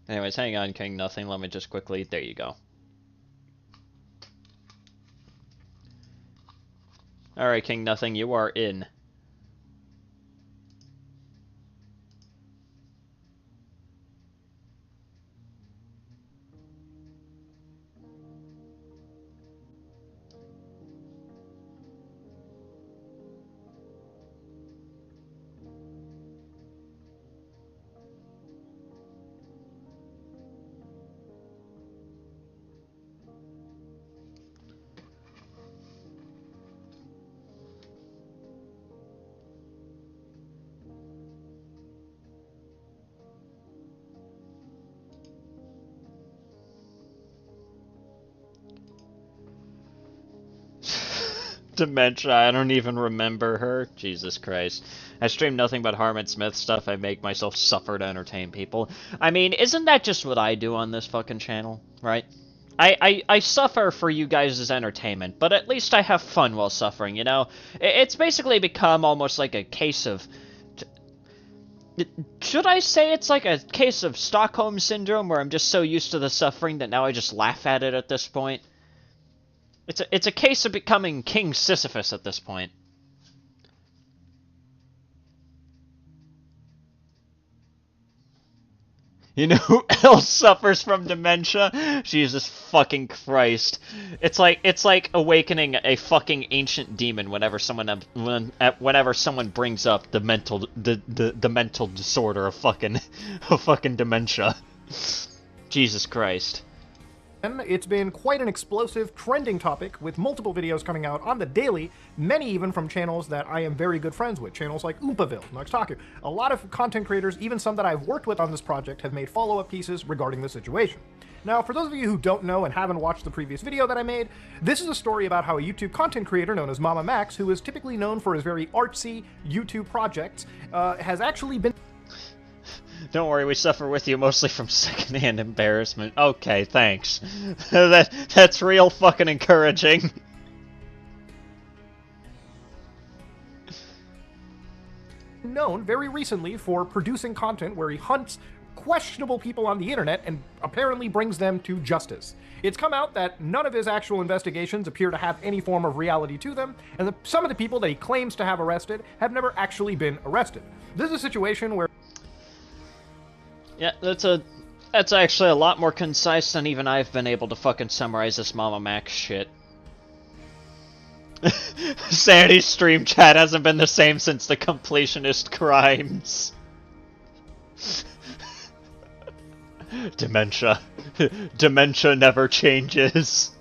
Anyways, hang on, King Nothing. Let me just quickly... There you go. Alright, King Nothing, you are in. Dementia, I don't even remember her. Jesus Christ. I stream nothing but Harman Smith stuff. I make myself suffer to entertain people. I mean, isn't that just what I do on this fucking channel, right? I suffer for you guys' entertainment, but at least I have fun while suffering, you know? It's basically become almost like a case of... Should I say it's like a case of Stockholm Syndrome, where I'm just so used to the suffering that now I just laugh at it at this point? It's a case of becoming King Sisyphus at this point. You know who else suffers from dementia? Jesus fucking Christ. It's like awakening a fucking ancient demon whenever someone brings up the mental disorder of fucking dementia. Jesus Christ. It's been quite an explosive, trending topic, with multiple videos coming out on the daily, many even from channels that I am very good friends with, channels like Oompaville, Noxtaku. A lot of content creators, even some that I've worked with on this project, have made follow-up pieces regarding the situation. Now, for those of you who don't know and haven't watched the previous video that I made, this is a story about how a YouTube content creator known as MamaMax, who is typically known for his very artsy YouTube projects, has actually been... Don't worry, we suffer with you mostly from secondhand embarrassment. Okay, thanks. That's real fucking encouraging. Known very recently for producing content where he hunts questionable people on the internet and apparently brings them to justice. It's come out that none of his actual investigations appear to have any form of reality to them, and some of the people that he claims to have arrested have never actually been arrested. This is a situation where... Yeah, that's actually a lot more concise than even I've been able to fucking summarize this MamaMax shit. Sanity's stream chat hasn't been the same since the completionist crimes. Dementia. Dementia never changes.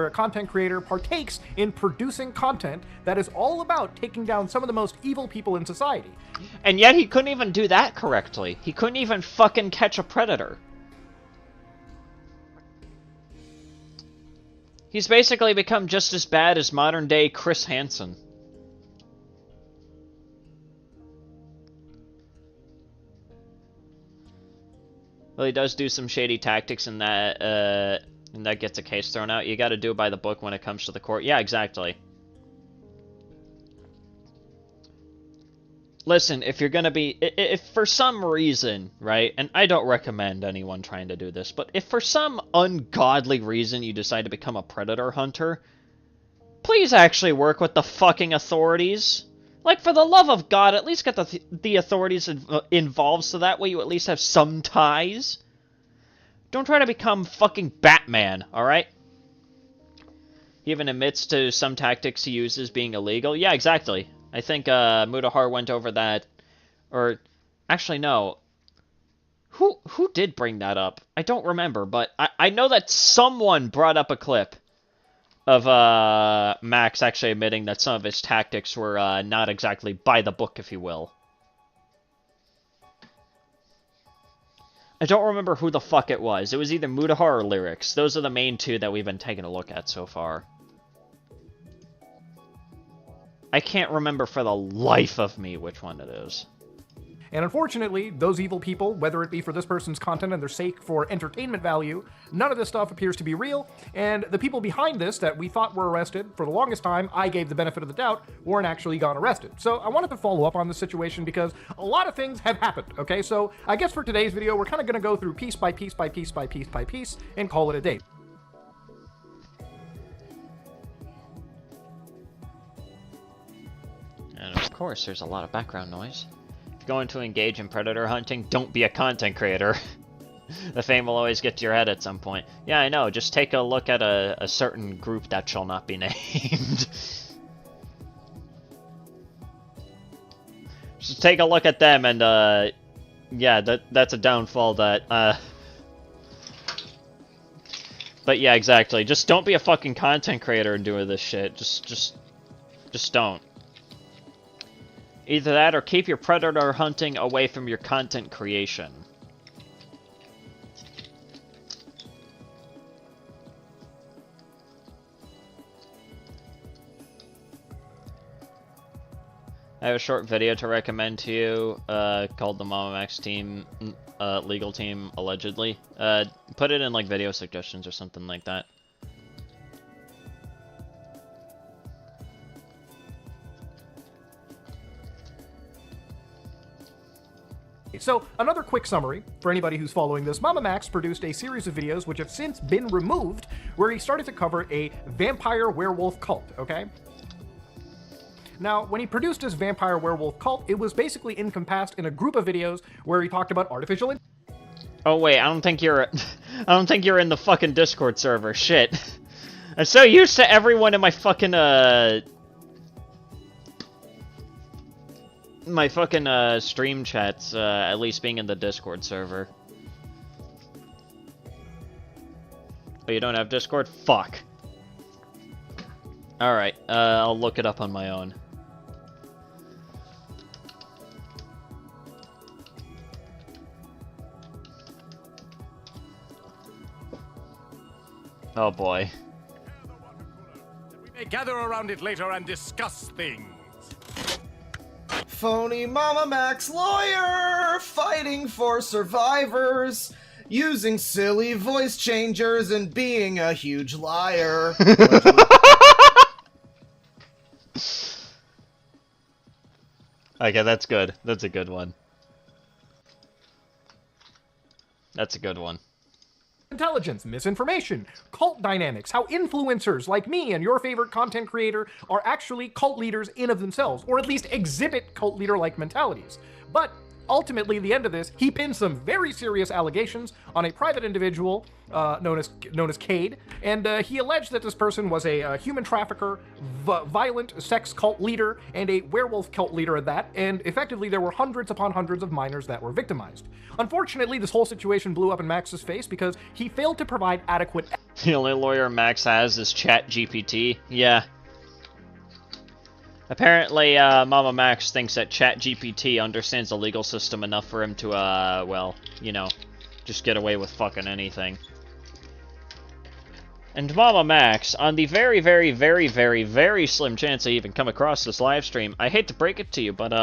a content creator partakes in producing content that is all about taking down some of the most evil people in society. And yet he couldn't even do that correctly. He couldn't even fucking catch a predator. He's basically become just as bad as modern-day Chris Hansen. Well, he does do some shady tactics in that, and that gets a case thrown out. You gotta do it by the book when it comes to the court. Yeah, exactly. Listen, if you're gonna be... If for some reason, right, and I don't recommend anyone trying to do this, but if for some ungodly reason you decide to become a predator hunter, please actually work with the fucking authorities. Like, for the love of God, at least get the authorities involved so that way you at least have some ties. Don't try to become fucking Batman, alright? He even admits to some tactics he uses being illegal. Yeah, exactly. I think Mutahar went over that, or actually no. Who did bring that up? I don't remember, but I know that someone brought up a clip of Max actually admitting that some of his tactics were not exactly by the book, if you will. I don't remember who the fuck it was. It was either Mutahar or Lyrics. Those are the main two that we've been taking a look at so far. I can't remember for the life of me which one it is. And unfortunately, those evil people, whether it be for this person's content and their sake for entertainment value, none of this stuff appears to be real, and the people behind this that we thought were arrested, for the longest time, I gave the benefit of the doubt, weren't actually gone arrested. So I wanted to follow up on this situation because a lot of things have happened, okay? So I guess for today's video, we're kind of going to go through piece by piece by piece by piece by piece and call it a day. And of course, there's a lot of background noise. If you're going to engage in predator hunting, don't be a content creator. The fame will always get to your head at some point. Yeah, I know, just take a look at a certain group that shall not be named. Just take a look at them and, yeah, that's a downfall that, But yeah, exactly. Just don't be a fucking content creator and doing this shit. Just don't. Either that or keep your predator hunting away from your content creation. I have a short video to recommend to you, called the MamaMax team, legal team, allegedly. Put it in, like, video suggestions or something like that. So, another quick summary, for anybody who's following this, MamaMax produced a series of videos which have since been removed, where he started to cover a vampire werewolf cult, okay? Now, when he produced his vampire werewolf cult, it was basically encompassed in a group of videos where he talked about artificial Oh wait, I don't think you're in the fucking Discord server, shit. I'm so used to everyone in my fucking, stream chats, at least being in the Discord server. Oh, you don't have Discord? Fuck. Alright, I'll look it up on my own. Oh boy. We may gather around it later and discuss things. Phony MamaMax lawyer fighting for survivors, using silly voice changers and being a huge liar. Okay, that's good. That's a good one. That's a good one. intelligence, misinformation, cult dynamics, how influencers like me and your favorite content creator are actually cult leaders in of themselves, or at least exhibit cult leader-like mentalities. But ultimately, at the end of this, he pinned some very serious allegations on a private individual known as Cade, and he alleged that this person was a human trafficker, violent sex cult leader, and a werewolf cult leader at that, and effectively there were hundreds upon hundreds of minors that were victimized. Unfortunately, this whole situation blew up in Max's face because he failed to provide adequate... The only lawyer Max has is ChatGPT. Yeah. Apparently, MamaMax thinks that ChatGPT understands the legal system enough for him to, well, you know, just get away with fucking anything. And MamaMax, on the very, very, very, very, very slim chance I even come across this live stream, I hate to break it to you, but,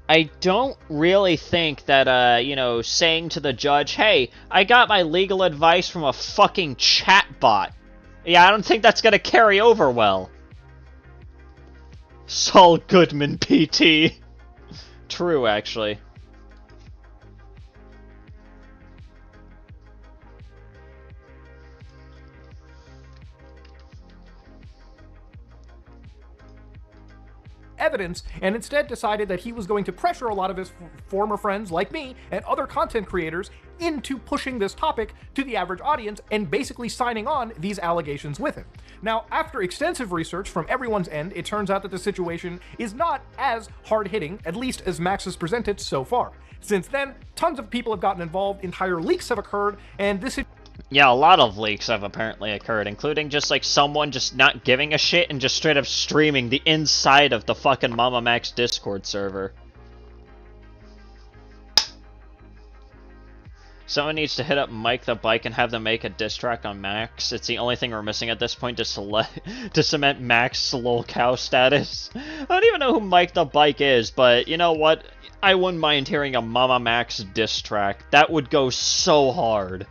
I don't really think that, you know, saying to the judge, hey, I got my legal advice from a fucking chatbot. Yeah, I don't think that's gonna carry over well. Saul Goodman, PT. True, actually. evidence, and instead decided that he was going to pressure a lot of his former friends like me and other content creators into pushing this topic to the average audience and basically signing on these allegations with him. Now, after extensive research from everyone's end, it turns out that the situation is not as hard-hitting, at least as Max has presented so far. Since then, tons of people have gotten involved, entire leaks have occurred, and this is... Yeah, a lot of leaks have apparently occurred, including just, like, someone just not giving a shit and just straight up streaming the inside of the fucking MamaMax Discord server. Someone needs to hit up Mike the Bike and have them make a diss track on Max. It's the only thing we're missing at this point to cement Max lol cow status. I don't even know who Mike the Bike is, but you know what? I wouldn't mind hearing a MamaMax diss track. That would go so hard.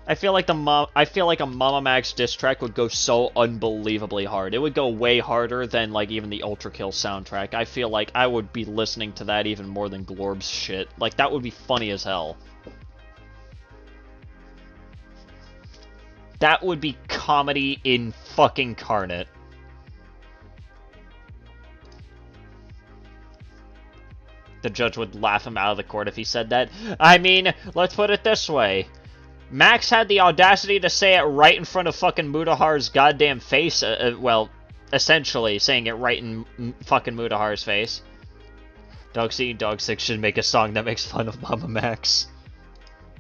I feel like a MamaMax diss track would go so unbelievably hard. It would go way harder than, like, even the Ultra Kill soundtrack. I feel like I would be listening to that even more than Glorb's shit. Like, that would be funny as hell. That would be comedy in fucking carnate. The judge would laugh him out of the court if he said that. I mean, let's put it this way. Max had the audacity to say it right in front of fucking Mudahar's goddamn face. Well, essentially saying it right in fucking Mudahar's face. Dog6 should make a song that makes fun of MamaMax.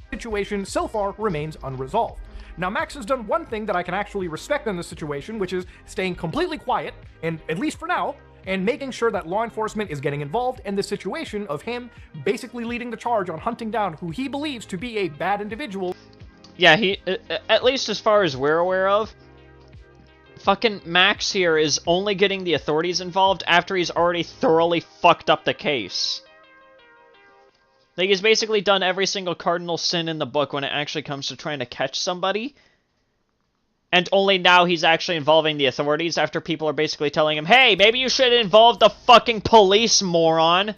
Situation so far remains unresolved. Now, Max has done one thing that I can actually respect in this situation, which is staying completely quiet, and at least for now, and making sure that law enforcement is getting involved in the situation of him basically leading the charge on hunting down who he believes to be a bad individual. Yeah, he, at least as far as we're aware of, fucking Max here is only getting the authorities involved after he's already thoroughly fucked up the case. Like, he's basically done every single cardinal sin in the book when it actually comes to trying to catch somebody. And only now he's actually involving the authorities after people are basically telling him, hey, maybe you should involve the fucking police, moron!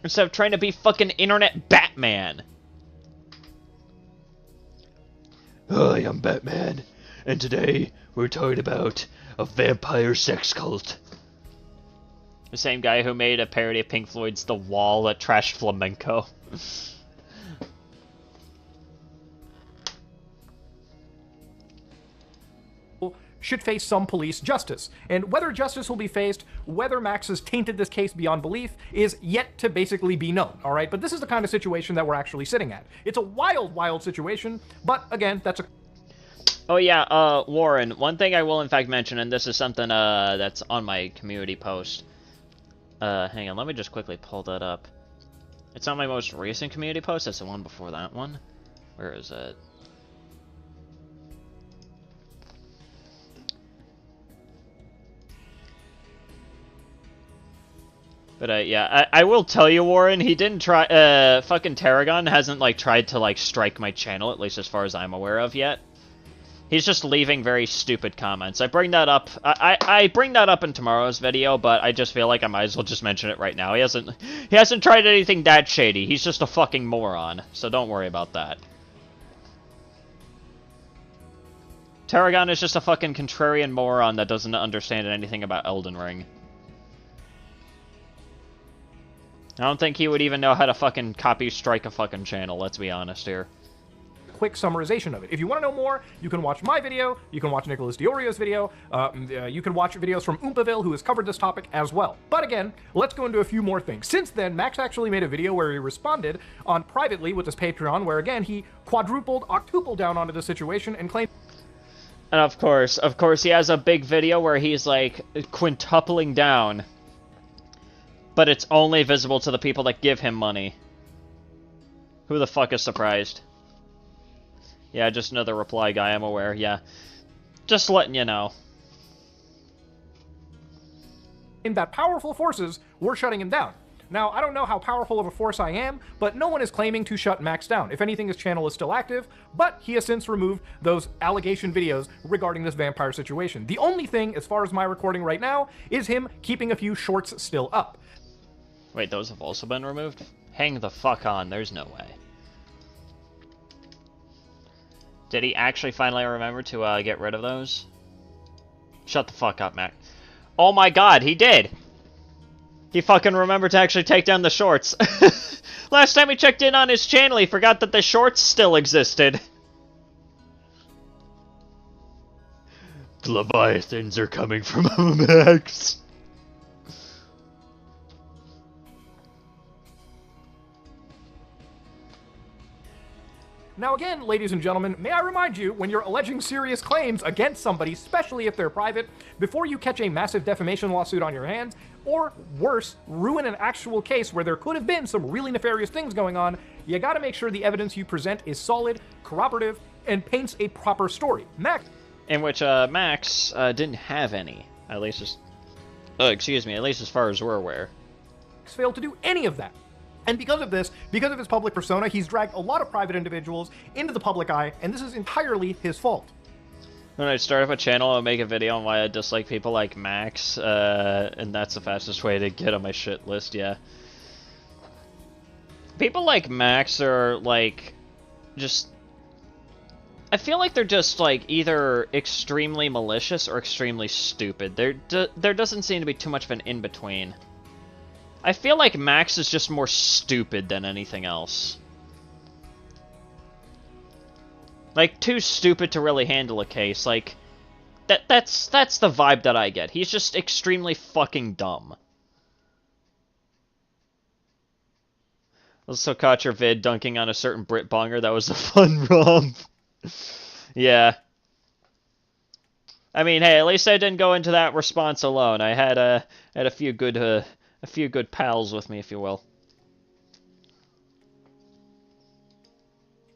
Instead of trying to be fucking internet Batman. Hi, I'm Batman, and today we're talking about a vampire sex cult. The same guy who made a parody of Pink Floyd's The Wall that trashed flamenco. Should face some police justice. And whether justice will be faced, whether Max has tainted this case beyond belief, is yet to basically be known, alright? But this is the kind of situation that we're actually sitting at. It's a wild, wild situation, but again, that's a... Oh yeah, Warren, one thing I will in fact mention, and this is something, that's on my community post. Hang on, let me just quickly pull that up. It's not my most recent community post, it's the one before that one. Where is it? But, yeah, I will tell you, Warren, he didn't try, fucking Tarragon hasn't, like, tried to, like, strike my channel, at least as far as I'm aware of yet. He's just leaving very stupid comments. I bring that up, I bring that up in tomorrow's video, but I just feel like I might as well just mention it right now. He hasn't tried anything that shady. He's just a fucking moron, so don't worry about that. Tarragon is just a fucking contrarian moron that doesn't understand anything about Elden Ring. I don't think he would even know how to fucking copy strike a fucking channel, let's be honest here. Quick summarization of it. If you want to know more, you can watch my video, you can watch Nicholas Diorio's video, you can watch videos from Oompaville, who has covered this topic as well. But again, let's go into a few more things. Since then, Max actually made a video where he responded on privately with his Patreon, where again, he quadrupled, octupled down onto the situation and claimed... And of course, he has a big video where he's like quintupling down. But it's only visible to the people that give him money. Who the fuck is surprised? Yeah, just another reply guy, I'm aware, yeah. Just letting you know. In that powerful forces were shutting him down. Now, I don't know how powerful of a force I am, but no one is claiming to shut Max down. If anything, his channel is still active, but he has since removed those allegation videos regarding this vampire situation. The only thing, as far as my recording right now, is him keeping a few shorts still up. Wait, those have also been removed? Hang the fuck on, there's no way. Did he actually finally remember to get rid of those? Shut the fuck up, Mac. Oh my god, he did! He fucking remembered to actually take down the shorts. Last time we checked in on his channel, he forgot that the shorts still existed. The Leviathans are coming from MamaMax. Now again, ladies and gentlemen, may I remind you, when you're alleging serious claims against somebody, especially if they're private, before you catch a massive defamation lawsuit on your hands, or worse, ruin an actual case where there could have been some really nefarious things going on, you gotta make sure the evidence you present is solid, corroborative, and paints a proper story. Max... In which, Max, didn't have any. At least as... excuse me, at least as far as we're aware. Failed to do any of that. And because of this, because of his public persona, he's dragged a lot of private individuals into the public eye, and this is entirely his fault. When I start up a channel, I'll make a video on why I dislike people like Max, and that's the fastest way to get on my shit list, yeah. People like Max are, like, just... I feel like they're just, like, either extremely malicious or extremely stupid. There doesn't seem to be too much of an in-between. I feel like Max is just more stupid than anything else. Like, too stupid to really handle a case. Like, that's the vibe that I get. He's just extremely fucking dumb. Also caught your vid dunking on a certain Brit bonger. That was a fun romp. Yeah. I mean, hey, at least I didn't go into that response alone. I had a few good pals with me, if you will.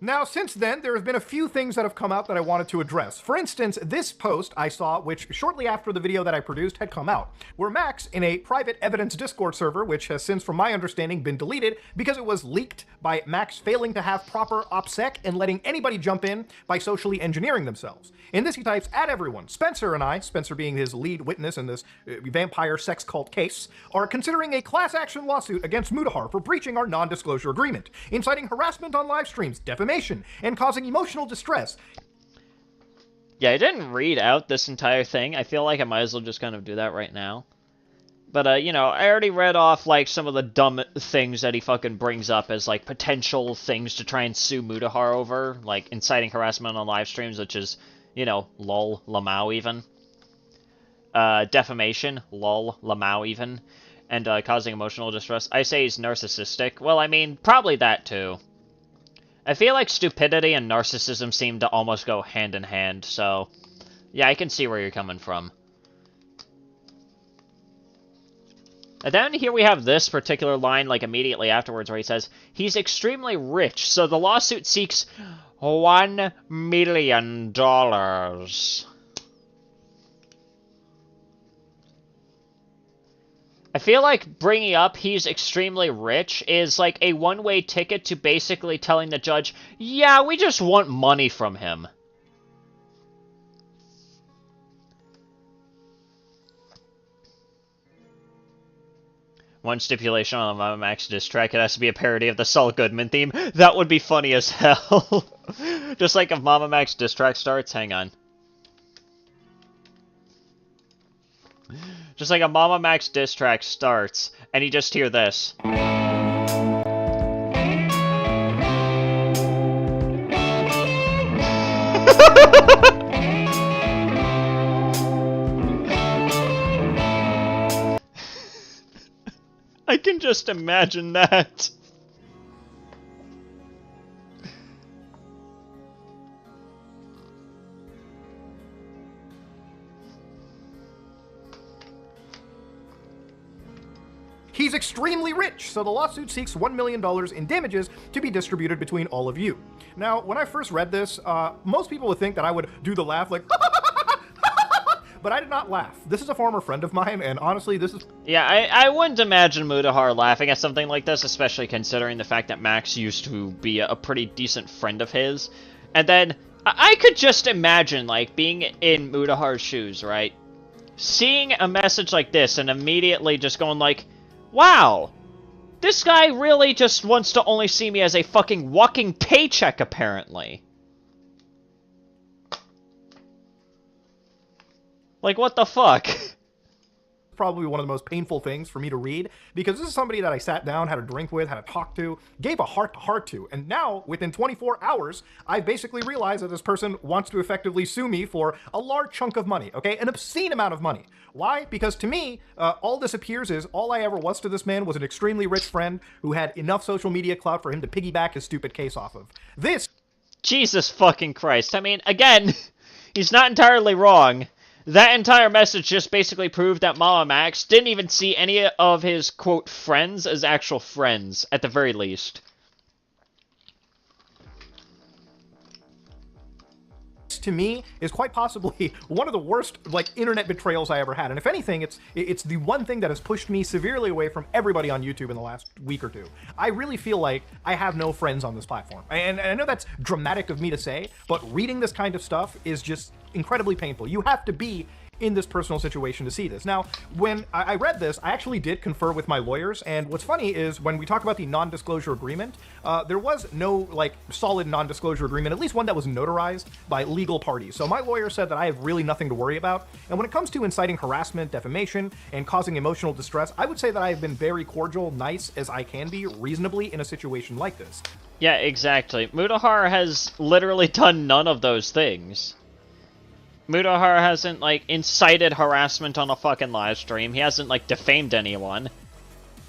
Now, since then, there have been a few things that have come out that I wanted to address. For instance, this post I saw, which shortly after the video that I produced had come out, where Max, in a private evidence Discord server, which has since, from my understanding, been deleted because it was leaked by Max failing to have proper OPSEC and letting anybody jump in by socially engineering themselves. In this, he types, "At everyone, Spencer and I," Spencer being his lead witness in this vampire sex cult case, "are considering a class action lawsuit against Mutahar for breaching our non-disclosure agreement, inciting harassment on live streams, defamation, and causing emotional distress." Yeah, I didn't read out this entire thing. I feel like I might as well just kind of do that right now. But, you know, I already read off, like, some of the dumb things that he fucking brings up as, like, potential things to try and sue Mutahar over, like inciting harassment on live streams, which is, you know, lol, lamau even. Defamation, lol, lamau even. And, causing emotional distress. I say he's narcissistic. Well, I mean, probably that, too. I feel like stupidity and narcissism seem to almost go hand in hand, so... yeah, I can see where you're coming from. And then here we have this particular line, like, immediately afterwards, where he says, "He's extremely rich, so the lawsuit seeks $1 million. I feel like bringing up he's extremely rich is like a one-way ticket to basically telling the judge, yeah, we just want money from him. One stipulation on the MamaMax diss track, it has to be a parody of the Saul Goodman theme. That would be funny as hell. Just like if MamaMax diss track starts, hang on. Just like a MamaMax diss track starts, and you just hear this. I can just imagine that. He's extremely rich, so the lawsuit seeks $1 million in damages to be distributed between all of you. Now, when I first read this, most people would think that I would do the laugh like, but I did not laugh. This is a former friend of mine, and honestly, this is... yeah, I wouldn't imagine Mutahar laughing at something like this, especially considering the fact that Max used to be a pretty decent friend of his. And then, I could just imagine, like, being in Mutahar's shoes, right? Seeing a message like this and immediately just going like, wow, this guy really just wants to only see me as a fucking walking paycheck, apparently. Like, what the fuck? Probably one of the most painful things for me to read, because this is somebody that I sat down, had a drink with, had a talk to, gave a heart-to-heart to, and now, within 24 hours, I basically realized that this person wants to effectively sue me for a large chunk of money, okay? An obscene amount of money. Why? Because to me, all this appears is all I ever was to this man was an extremely rich friend who had enough social media clout for him to piggyback his stupid case off of. This... Jesus fucking Christ. I mean, again, he's not entirely wrong. That entire message just basically proved that MamaMax didn't even see any of his, quote, friends as actual friends, at the very least. To me, is quite possibly one of the worst, like, internet betrayals I ever had. And if anything, it's the one thing that has pushed me severely away from everybody on YouTube in the last week or two. I really feel like I have no friends on this platform. And I know that's dramatic of me to say, but reading this kind of stuff is just incredibly painful. You have to be in this personal situation to see this. Now, when I read this, I actually did confer with my lawyers, and what's funny is when we talk about the non-disclosure agreement, there was no, like, solid non-disclosure agreement, at least one that was notarized by legal parties. So my lawyer said that I have really nothing to worry about, and when it comes to inciting harassment, defamation, and causing emotional distress, I would say that I have been very cordial, nice as I can be, reasonably, in a situation like this. Yeah, exactly. Mutahar has literally done none of those things. Mutahar hasn't, like, incited harassment on a fucking live stream. He hasn't, like, defamed anyone.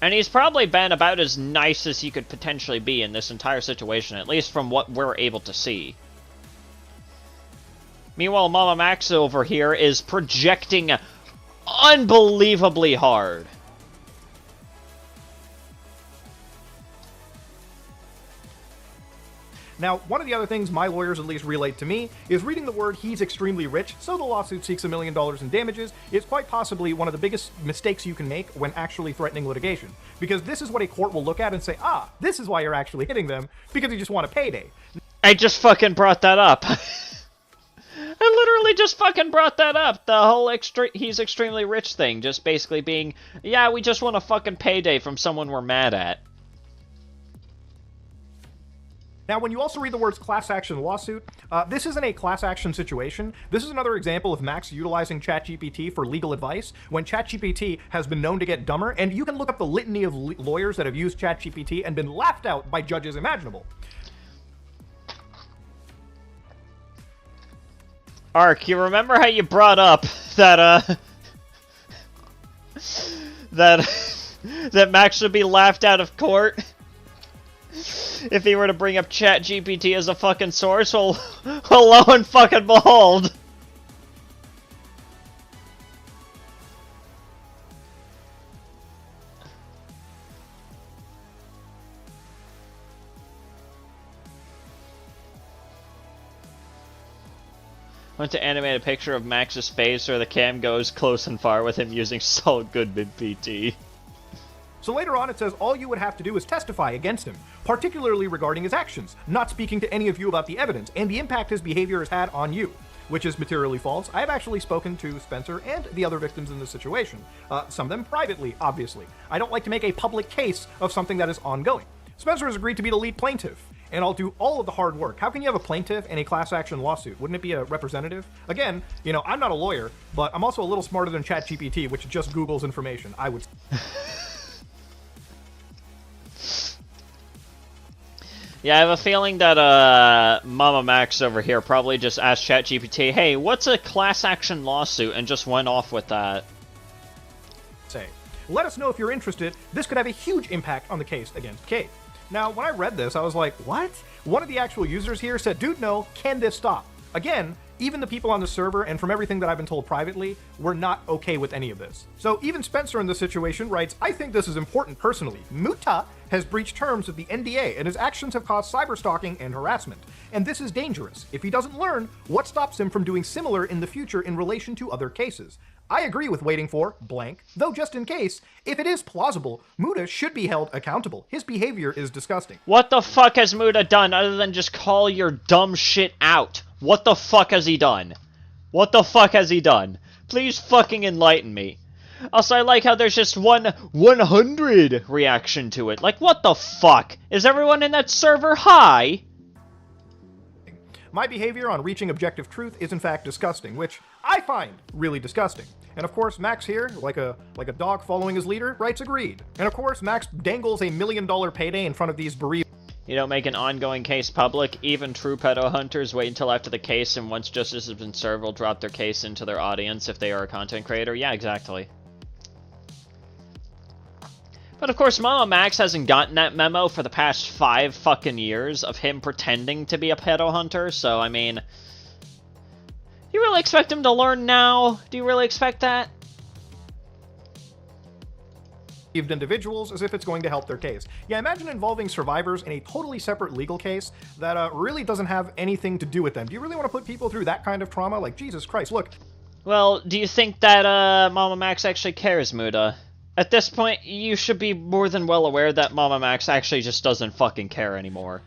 And he's probably been about as nice as he could potentially be in this entire situation, at least from what we're able to see. Meanwhile, MamaMax over here is projecting unbelievably hard. Now, one of the other things my lawyers at least relayed to me is reading the word "he's extremely rich, so the lawsuit seeks $1 million in damages" is quite possibly one of the biggest mistakes you can make when actually threatening litigation. Because this is what a court will look at and say, ah, this is why you're actually hitting them, because you just want a payday. I just fucking brought that up. I literally just fucking brought that up. The whole he's extremely rich thing just basically being, yeah, we just want a fucking payday from someone we're mad at. Now, when you also read the words class action lawsuit, this isn't a class action situation. This is another example of Max utilizing ChatGPT for legal advice, when ChatGPT has been known to get dumber, and you can look up the litany of lawyers that have used ChatGPT and been laughed out by judges imaginable. Ark, you remember how you brought up that, that Max would be laughed out of court if he were to bring up ChatGPT as a fucking source? Well, lo and fucking behold. I want to animate a picture of Max's face where the cam goes close and far with him using Saul Goodman PT. So later on it says all you would have to do is testify against him, particularly regarding his actions, not speaking to any of you about the evidence and the impact his behavior has had on you, which is materially false. I have actually spoken to Spencer and the other victims in this situation, some of them privately, obviously. I don't like to make a public case of something that is ongoing. Spencer has agreed to be the lead plaintiff, and I'll do all of the hard work. How can you have a plaintiff in a class action lawsuit? Wouldn't it be a representative? Again, you know, I'm not a lawyer, but I'm also a little smarter than ChatGPT, which just Googles information, I would. Yeah, I have a feeling that MamaMax over here probably just asked ChatGPT, hey, what's a class action lawsuit, and just went off with that. Say, let us know if you're interested. This could have a huge impact on the case against Kate. Now, when I read this, I was like, what? One of the actual users here said, dude, no, can this stop? Again, even the people on the server, and from everything that I've been told privately, were not okay with any of this. So even Spencer in this situation writes, I think this is important personally. Muta has breached terms of the NDA, and his actions have caused cyberstalking and harassment. And this is dangerous. If he doesn't learn, what stops him from doing similar in the future in relation to other cases? I agree with waiting for blank, though just in case, if it is plausible, Muta should be held accountable. His behavior is disgusting. What the fuck has Muta done other than just call your dumb shit out? What the fuck has he done? What the fuck has he done? Please fucking enlighten me. Also, I like how there's just 100 reaction to it. Like, what the fuck? Is everyone in that server high? My behavior on reaching objective truth is in fact disgusting, which I find really disgusting. And of course, Max here, like a dog following his leader, writes agreed. And of course, Max dangles $1 million payday in front of these bereaved. You don't make an ongoing case public. Even true pedo hunters wait until after the case, and once justice has been served, will drop their case into their audience if they are a content creator. Yeah, exactly. But of course, MamaMax hasn't gotten that memo for the past 5 fucking years of him pretending to be a pedo hunter, so I mean... You really expect him to learn now? Do you really expect that? Individuals as if it's going to help their case. Yeah, imagine involving survivors in a totally separate legal case that really doesn't have anything to do with them. Do you really want to put people through that kind of trauma? Like, Jesus Christ, look. Well, do you think that MamaMax actually cares, Muda? At this point, you should be more than well aware that MamaMax actually just doesn't fucking care anymore.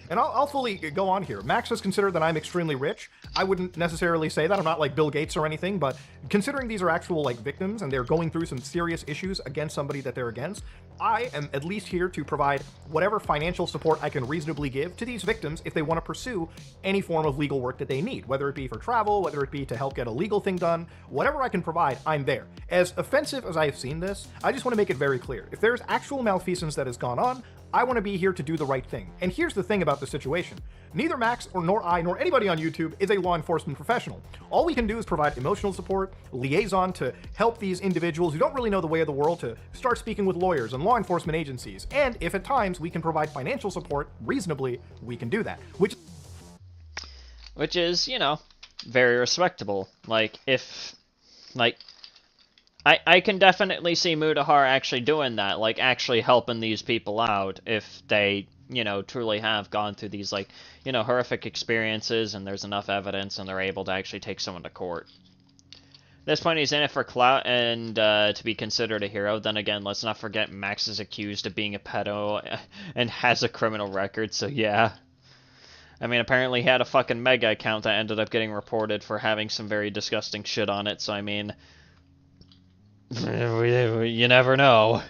And I'll fully go on here. Max has considered that I'm extremely rich. I wouldn't necessarily say that. I'm not like Bill Gates or anything, but considering these are actual like victims and they're going through some serious issues against somebody that they're against, I am at least here to provide whatever financial support I can reasonably give to these victims if they want to pursue any form of legal work that they need, whether it be for travel, whether it be to help get a legal thing done, whatever I can provide, I'm there. As offensive as I have seen this, I just want to make it very clear. If there's actual malfeasance that has gone on, I want to be here to do the right thing. And here's the thing about the situation. Neither Max nor I nor anybody on YouTube is a law enforcement professional. All we can do is provide emotional support, liaison to help these individuals who don't really know the way of the world to start speaking with lawyers and law enforcement agencies. And if at times we can provide financial support reasonably, we can do that. Which is, you know, very respectable. Like, if, like, I can definitely see Mutahar actually doing that, like actually helping these people out if they, you know, truly have gone through these, like, you know, horrific experiences and there's enough evidence and they're able to actually take someone to court. At this point, he's in it for clout and to be considered a hero. Then again, let's not forget Max is accused of being a pedo and has a criminal record, so yeah. I mean, apparently he had a fucking mega account that ended up getting reported for having some very disgusting shit on it, so I mean, you never know.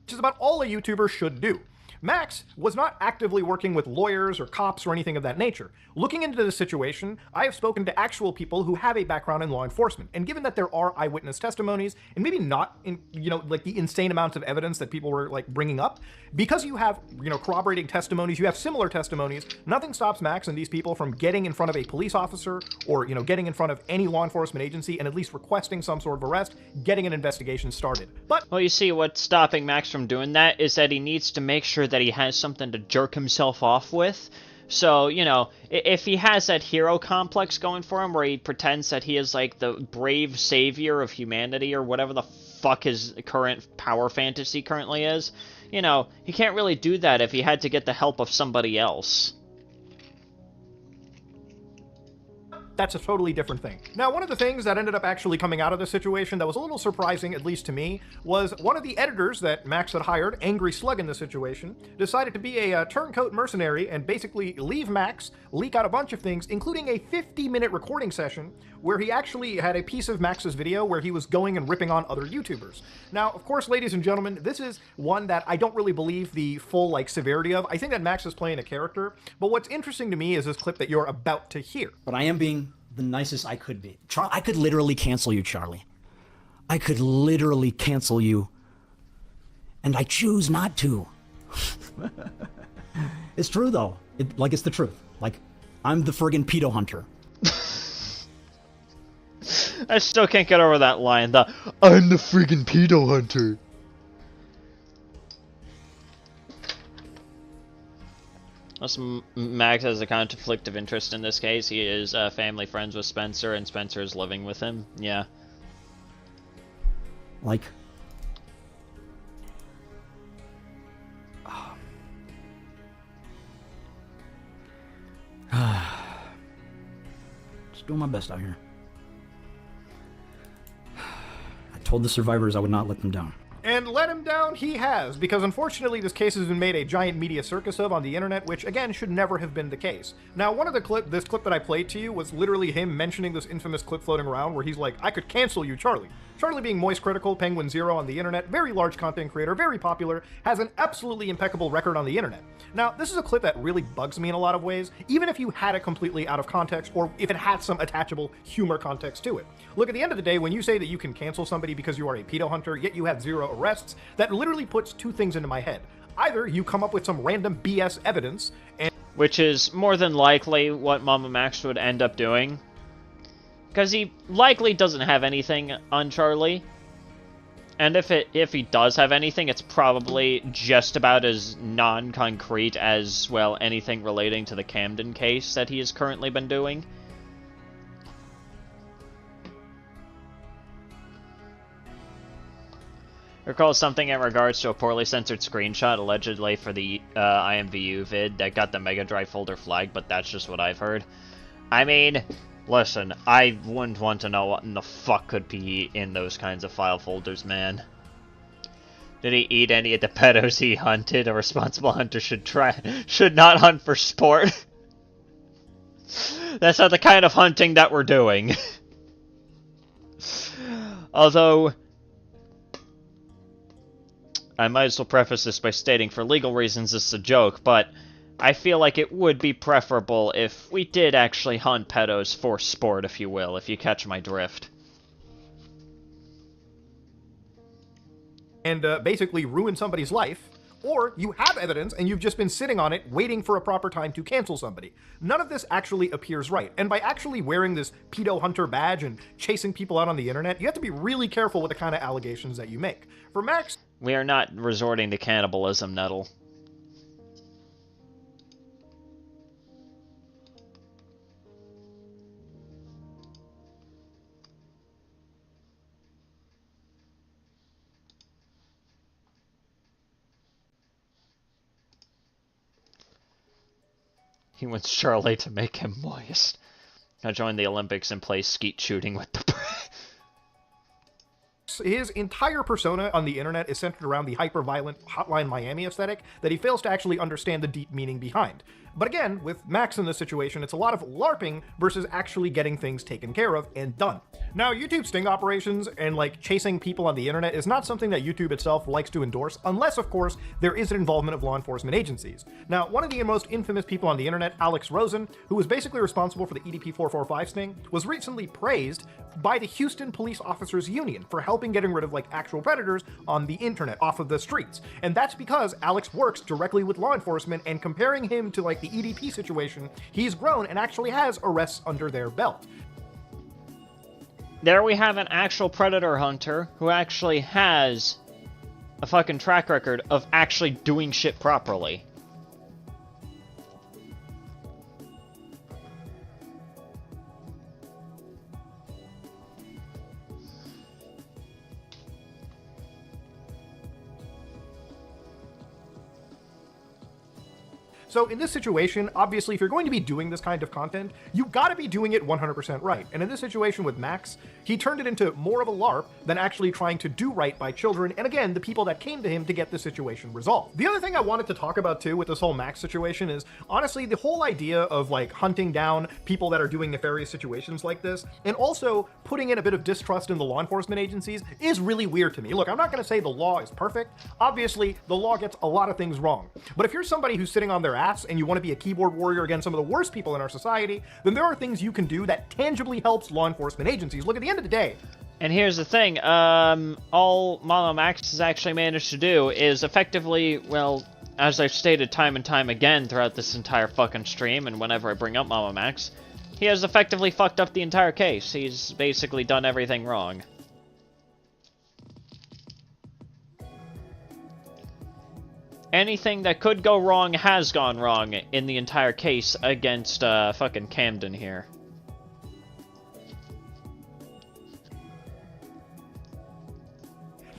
Which is about all a YouTuber should do. Max was not actively working with lawyers or cops or anything of that nature. Looking into the situation, I have spoken to actual people who have a background in law enforcement, and given that there are eyewitness testimonies, and maybe not in, you know, like the insane amounts of evidence that people were like bringing up, because you have, you know, corroborating testimonies, you have similar testimonies, nothing stops Max and these people from getting in front of a police officer or, you know, getting in front of any law enforcement agency and at least requesting some sort of arrest, getting an investigation started. But well, you see, what's stopping Max from doing that is that he needs to make sure that he has something to jerk himself off with. So, you know, if he has that hero complex going for him where he pretends that he is like the brave savior of humanity or whatever the fuck his current power fantasy currently is, you know, he can't really do that if he had to get the help of somebody else. that's a totally different thing. Now, one of the things that ended up actually coming out of this situation that was a little surprising, at least to me, was one of the editors that Max had hired, Angry Slug in the situation, decided to be a turncoat mercenary and basically leave Max, leak out a bunch of things, including a 50-minute recording session where he actually had a piece of Max's video where he was going and ripping on other YouTubers. Now, of course, ladies and gentlemen, this is one that I don't really believe the full, severity of. I think that Max is playing a character, but what's interesting to me is this clip that you're about to hear. But I am being the nicest I could be. I could literally cancel you, Charlie. I could literally cancel you, and I choose not to. It's true, though. It's the truth. I'm the friggin' pedo hunter. I still can't get over that line, I'm the friggin' pedo hunter. Unless Max has a conflict of interest in this case, he is family friends with Spencer, and Spencer is living with him. Yeah. Just doing my best out here. I told the survivors I would not let them down. And let him down he has, because unfortunately this case has been made a giant media circus of on the internet, which again should never have been the case. Now, one of the this clip that I played to you was literally him mentioning this infamous clip floating around where he's like, I could cancel you, Charlie. Charlie being Moist Critical, Penguin Zero on the internet, very large content creator, very popular, has an absolutely impeccable record on the internet. Now, this is a clip that really bugs me in a lot of ways, even if you had it completely out of context or if it had some attachable humor context to it. Look, at the end of the day, when you say that you can cancel somebody because you are a pedo hunter, yet you have 0 arrests, that literally puts 2 things into my head. Either you come up with some random BS evidence, and which is more than likely what MamaMax would end up doing. Because he likely doesn't have anything on Charlie. And if he does have anything, it's probably just about as non-concrete as, well, anything relating to the Camden case that he has currently been doing. Recall something in regards to a poorly censored screenshot allegedly for the IMVU vid that got the Mega Drive folder flagged, but that's just what I've heard. I mean, listen, I wouldn't want to know what in the fuck could be in those kinds of file folders, man. Did he eat any of the pedos he hunted? A responsible hunter should not hunt for sport. That's not the kind of hunting that we're doing. Although, I might as well preface this by stating, for legal reasons, this is a joke, but I feel like it would be preferable if we did actually hunt pedos for sport, if you will, if you catch my drift. And basically ruin somebody's life, or you have evidence and you've just been sitting on it waiting for a proper time to cancel somebody. None of this actually appears right, and by actually wearing this pedo hunter badge and chasing people out on the internet, you have to be really careful with the kind of allegations that you make. For Max, we are not resorting to cannibalism, Nettle. He wants Charlie to make him moist. I join the Olympics and play skeet shooting with the His entire persona on the internet is centered around the hyper-violent Hotline Miami aesthetic that he fails to actually understand the deep meaning behind. But again, with Max in this situation, it's a lot of LARPing versus actually getting things taken care of and done. Now, YouTube sting operations and like chasing people on the internet is not something that YouTube itself likes to endorse, unless of course there is an involvement of law enforcement agencies. Now, one of the most infamous people on the internet, Alex Rosen, who was basically responsible for the EDP 445 sting, was recently praised by the Houston Police Officers Union for helping getting rid of like actual predators on the internet off of the streets. And that's because Alex works directly with law enforcement, and comparing him to like the EDP situation, he's grown and actually has arrests under their belt. There we have an actual predator hunter who actually has a fucking track record of actually doing shit properly. So in this situation, obviously, if you're going to be doing this kind of content, you gotta be doing it 100% right. And in this situation with Max, he turned it into more of a LARP than actually trying to do right by children, and again, the people that came to him to get the situation resolved. The other thing I wanted to talk about too with this whole Max situation is, honestly, the whole idea of like hunting down people that are doing nefarious situations like this, and also putting in a bit of distrust in the law enforcement agencies is really weird to me. Look, I'm not gonna say the law is perfect. Obviously, the law gets a lot of things wrong. But if you're somebody who's sitting on their ass and you want to be a keyboard warrior against some of the worst people in our society, then there are things you can do that tangibly helps law enforcement agencies. Look, at the end of the day, and here's the thing, all MamaMax has actually managed to do is effectively, well, as I've stated time and time again throughout this entire fucking stream, and whenever I bring up MamaMax, he has effectively fucked up the entire case. He's basically done everything wrong. Anything that could go wrong has gone wrong in the entire case against fucking Camden here.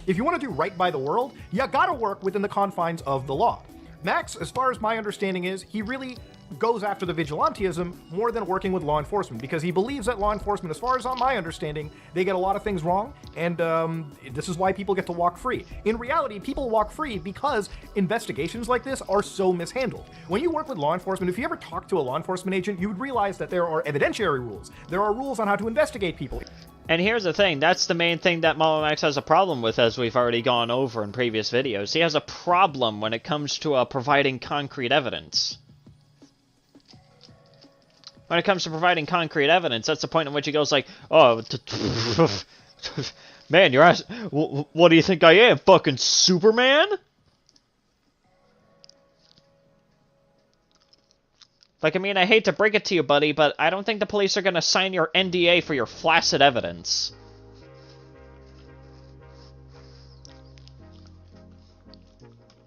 if you want to do right by the world, you gotta work within the confines of the law. Max, as far as my understanding is, he really goes after the vigilantism more than working with law enforcement, because he believes that law enforcement, as far as my understanding, they get a lot of things wrong, and this is why people get to walk free. In reality, people walk free because investigations like this are so mishandled. When you work with law enforcement, if you ever talk to a law enforcement agent, you would realize that there are evidentiary rules. There are rules on how to investigate people. And here's the thing, that's the main thing that MamaMax has a problem with, as we've already gone over in previous videos. He has a problem when it comes to providing concrete evidence. When it comes to providing concrete evidence, that's the point in which he goes like, oh, man, your ass, what do you think I am, fucking Superman? Like, I mean, I hate to break it to you, buddy, but I don't think the police are gonna sign your NDA for your flaccid evidence.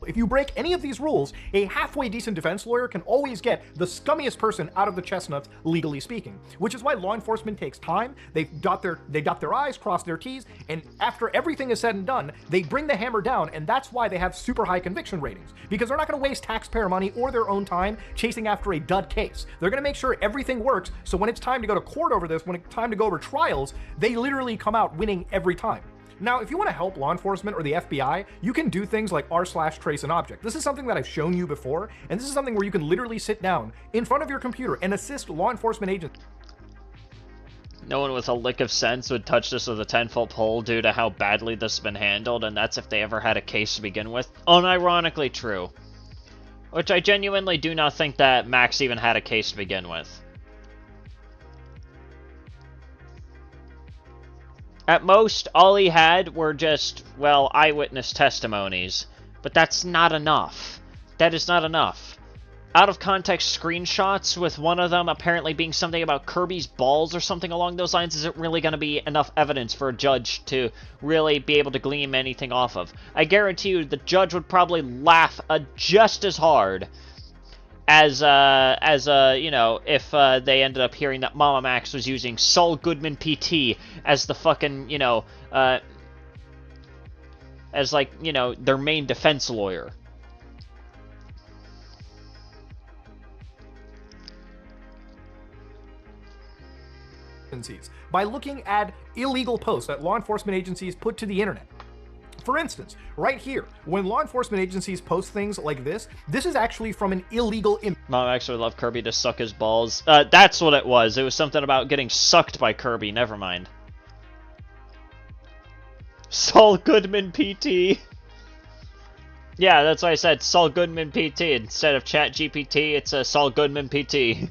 If you break any of these rules, a halfway decent defense lawyer can always get the scummiest person out of the chestnuts, legally speaking. Which is why law enforcement takes time. They dot their I's, cross their T's, and after everything is said and done, they bring the hammer down, and that's why they have super high conviction ratings. Because they're not going to waste taxpayer money or their own time chasing after a dud case. They're going to make sure everything works, so when it's time to go to court over this, when it's time to go over trials, they literally come out winning every time. Now, if you want to help law enforcement or the FBI, you can do things like r/trace an object. This is something that I've shown you before, and this is something where you can literally sit down in front of your computer and assist law enforcement agents. No one with a lick of sense would touch this with a 10-foot pole due to how badly this has been handled, and that's if they ever had a case to begin with. Unironically true. Which I genuinely do not think that Max even had a case to begin with. At most, all he had were just, well, eyewitness testimonies. But that's not enough. That is not enough. Out of context screenshots with one of them apparently being something about Kirby's balls or something along those lines isn't really going to be enough evidence for a judge to really be able to glean anything off of. I guarantee you the judge would probably laugh just as hard as you know, if they ended up hearing that MamaMax was using Saul Goodman PT as the fucking, you know, as, like, you know, their main defense lawyer. by looking at illegal posts that law enforcement agencies put to the internet. For instance, right here, when law enforcement agencies post things like this is actually from an illegal image. MamaMax would love Kirby to suck his balls. That's what it was. It was something about getting sucked by Kirby. Never mind. Saul Goodman PT. Yeah, that's why I said Saul Goodman PT. Instead of ChatGPT, it's a Saul Goodman PT.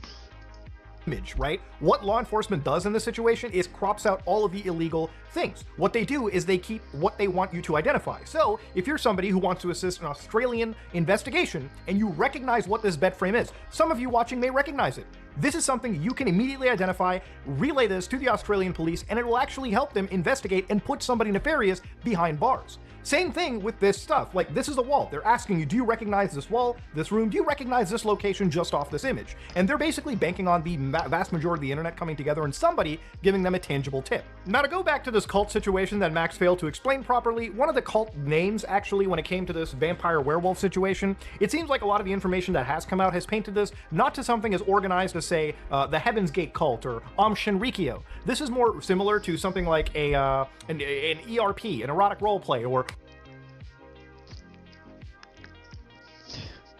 Right? What law enforcement does in this situation is crops out all of the illegal things. What they do is they keep what they want you to identify. So if you're somebody who wants to assist an Australian investigation and you recognize what this bed frame is, some of you watching may recognize it. This is something you can immediately identify, relay this to the Australian police, and it will actually help them investigate and put somebody nefarious behind bars. Same thing with this stuff. Like, this is a wall. They're asking you, do you recognize this wall, this room? Do you recognize this location just off this image? And they're basically banking on the vast majority of the internet coming together and somebody giving them a tangible tip. Now, to go back to this cult situation that Max failed to explain properly, one of the cult names, actually, when it came to this vampire werewolf situation, it seems like a lot of the information that has come out has painted this not to something as organized as, say, the Heaven's Gate cult or Om Shinrikyo. This is more similar to something like an ERP, an erotic roleplay, or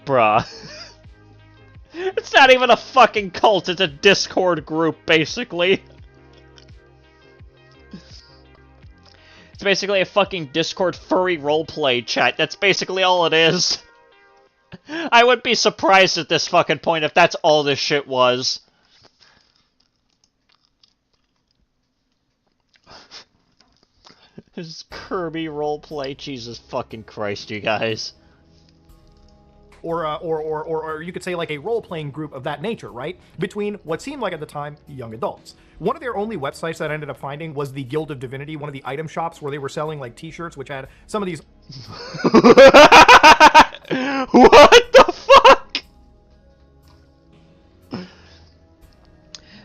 bruh. It's not even a fucking cult, it's a Discord group, basically. It's basically a fucking Discord furry roleplay chat. That's basically all it is. I wouldn't be surprised at this fucking point if that's all this shit was. This is Kirby roleplay. Jesus fucking Christ, you guys. Or you could say like a role-playing group of that nature, right? Between what seemed like at the time young adults. One of their only websites that I ended up finding was the Guild of Divinity, one of the item shops where they were selling like t-shirts, which had some of these. What the fuck?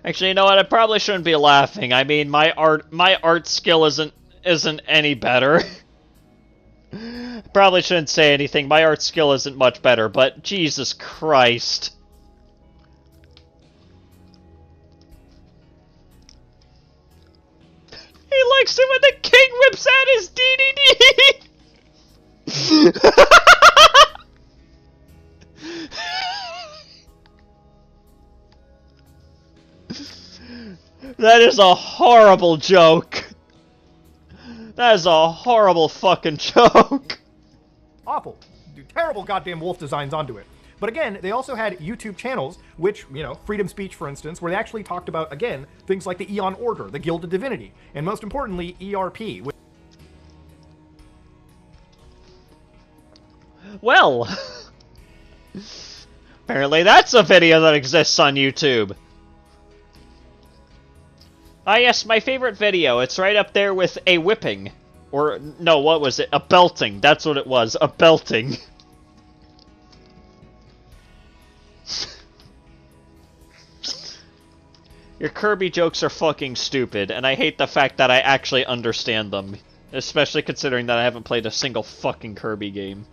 Actually, you know what? I probably shouldn't be laughing. I mean, my art skill isn't any better. Probably shouldn't say anything. My art skill isn't much better, but Jesus Christ. He likes it when the king whips out his DDD! That is a horrible joke. That is a horrible fucking joke. Awful. Terrible goddamn wolf designs onto it. But again, they also had YouTube channels, which, you know, Freedom Speech, for instance, where they actually talked about, again, things like the Eon Order, the Guild of Divinity, and most importantly, ERP. Well, apparently that's a video that exists on YouTube. Ah yes, my favorite video. It's right up there with a whipping. Or, no, what was it? A belting. That's what it was. A belting. Your Kirby jokes are fucking stupid, and I hate the fact that I actually understand them. Especially considering that I haven't played a single fucking Kirby game.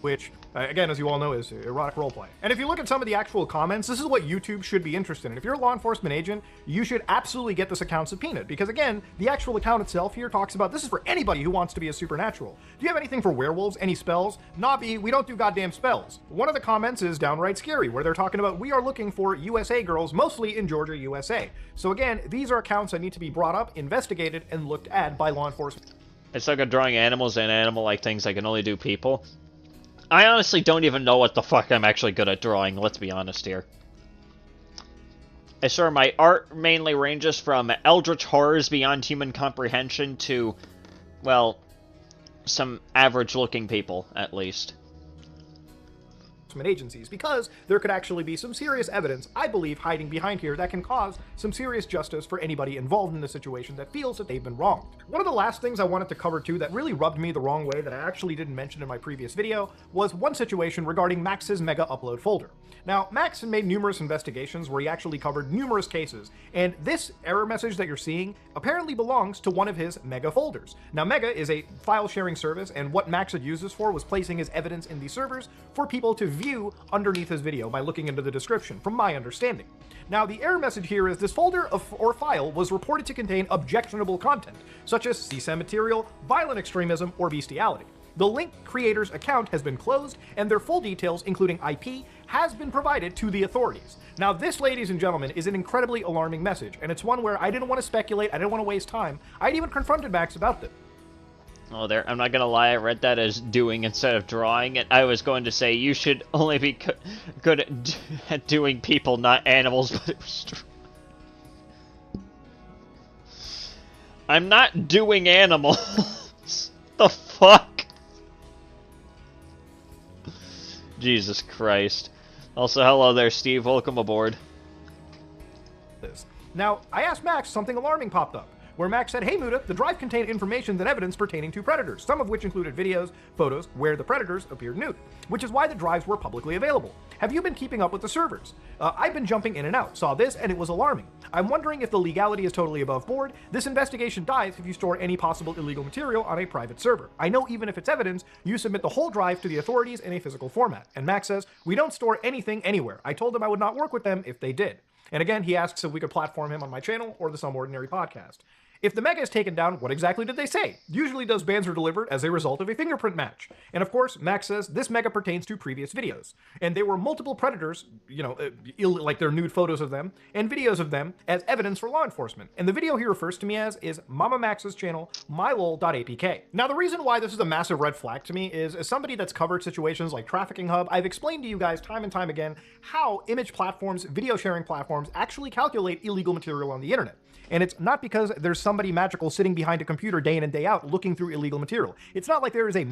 Which, again, as you all know, is erotic roleplay. And if you look at some of the actual comments, this is what YouTube should be interested in. If you're a law enforcement agent, you should absolutely get this account subpoenaed. Because again, the actual account itself here talks about this is for anybody who wants to be a supernatural. Do you have anything for werewolves? Any spells? Nobby, we don't do goddamn spells. One of the comments is downright scary, where they're talking about, we are looking for USA girls, mostly in Georgia, USA. So again, these are accounts that need to be brought up, investigated, and looked at by law enforcement. It's like drawing animals and animal-like things I can only do people. I honestly don't even know what the fuck I'm actually good at drawing, let's be honest here. I swear my art mainly ranges from eldritch horrors beyond human comprehension to, well, some average-looking people, at least. Agencies, because there could actually be some serious evidence, I believe, hiding behind here that can cause some serious justice for anybody involved in the situation that feels that they've been wronged. One of the last things I wanted to cover too that really rubbed me the wrong way that I actually didn't mention in my previous video was one situation regarding Max's mega upload folder. Now, Max had made numerous investigations where he actually covered numerous cases, and this error message that you're seeing apparently belongs to one of his mega folders. Now, Mega is a file sharing service, and what Max had used this for was placing his evidence in these servers for people to view view underneath his video by looking into the description, from my understanding. Now, the error message here is this folder or file was reported to contain objectionable content, such as CSAM material, violent extremism, or bestiality. The link creator's account has been closed, and their full details, including IP, has been provided to the authorities. Now, this, ladies and gentlemen, is an incredibly alarming message, and it's one where I didn't want to speculate, I didn't want to waste time. I'd even confronted Max about this. Oh, there. I'm not gonna lie, I read that as doing instead of drawing it. I was going to say you should only be good at doing people, not animals, but it was true. I'm not doing animals. The fuck? Jesus Christ. Also, hello there, Steve. Welcome aboard. Now, I asked Max, something alarming popped up, where Max said, "Hey Muda, the drive contained information and evidence pertaining to predators, some of which included videos, photos, where the predators appeared nude, which is why the drives were publicly available. Have you been keeping up with the servers? I've been jumping in and out, saw this, and it was alarming. I'm wondering if the legality is totally above board. This investigation dies if you store any possible illegal material on a private server. I know even if it's evidence, you submit the whole drive to the authorities in a physical format." And Max says, "We don't store anything anywhere. I told them I would not work with them if they did." And again, he asks if we could platform him on my channel or the Some Ordinary podcast. If the Mega is taken down, what exactly did they say? Usually those bans are delivered as a result of a fingerprint match. And of course, Max says this Mega pertains to previous videos. And there were multiple predators, like their nude photos of them, and videos of them as evidence for law enforcement. And the video he refers to me as is MamaMax's channel, mylol.apk. Now the reason why this is a massive red flag to me is, as somebody that's covered situations like Trafficking Hub, I've explained to you guys time and time again how image platforms, video sharing platforms actually calculate illegal material on the internet. And it's not because there's somebody magical sitting behind a computer day in and day out looking through illegal material. It's not like there is a...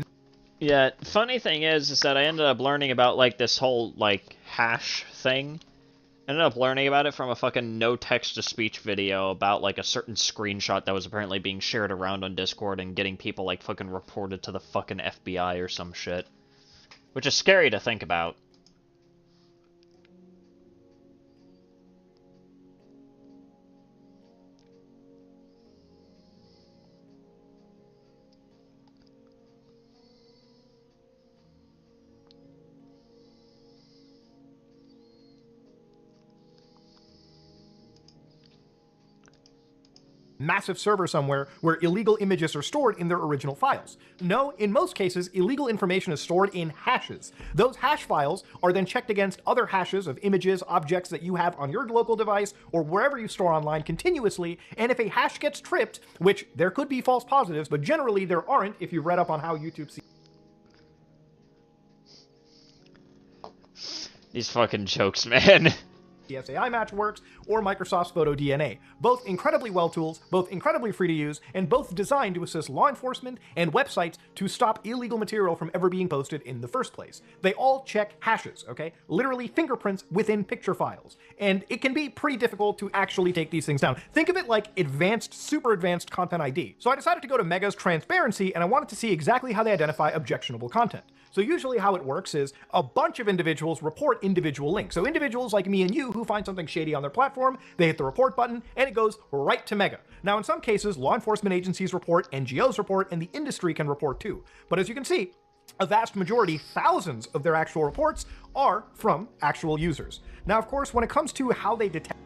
Yeah, funny thing is that I ended up learning about, like, this whole, like, hash thing. I ended up learning about it from a fucking no text-to-speech video about, like, a certain screenshot that was apparently being shared around on Discord and getting people, like, fucking reported to the fucking FBI or some shit. Which is scary to think about. massive server somewhere where illegal images are stored in their original files. No, in most cases, illegal information is stored in hashes. Those hash files are then checked against other hashes of images, objects that you have on your local device or wherever you store online continuously, and if a hash gets tripped, which there could be false positives, but generally there aren't if you read up on how YouTube sees these fucking jokes, man. SAI match works, or Microsoft's Photo DNA. Both incredibly well tools, both incredibly free to use, and both designed to assist law enforcement and websites to stop illegal material from ever being posted in the first place. They all check hashes, okay? Literally fingerprints within picture files. And it can be pretty difficult to actually take these things down. Think of it like advanced, super advanced content ID. So I decided to go to Mega's transparency, and I wanted to see exactly how they identify objectionable content. So usually how it works is a bunch of individuals report individual links. So individuals like me and you who find something shady on their platform, they hit the report button and it goes right to Mega. Now in some cases, law enforcement agencies report, NGOs report, and the industry can report too. But as you can see, a vast majority, thousands of their actual reports are from actual users. Now of course, when it comes to how they detect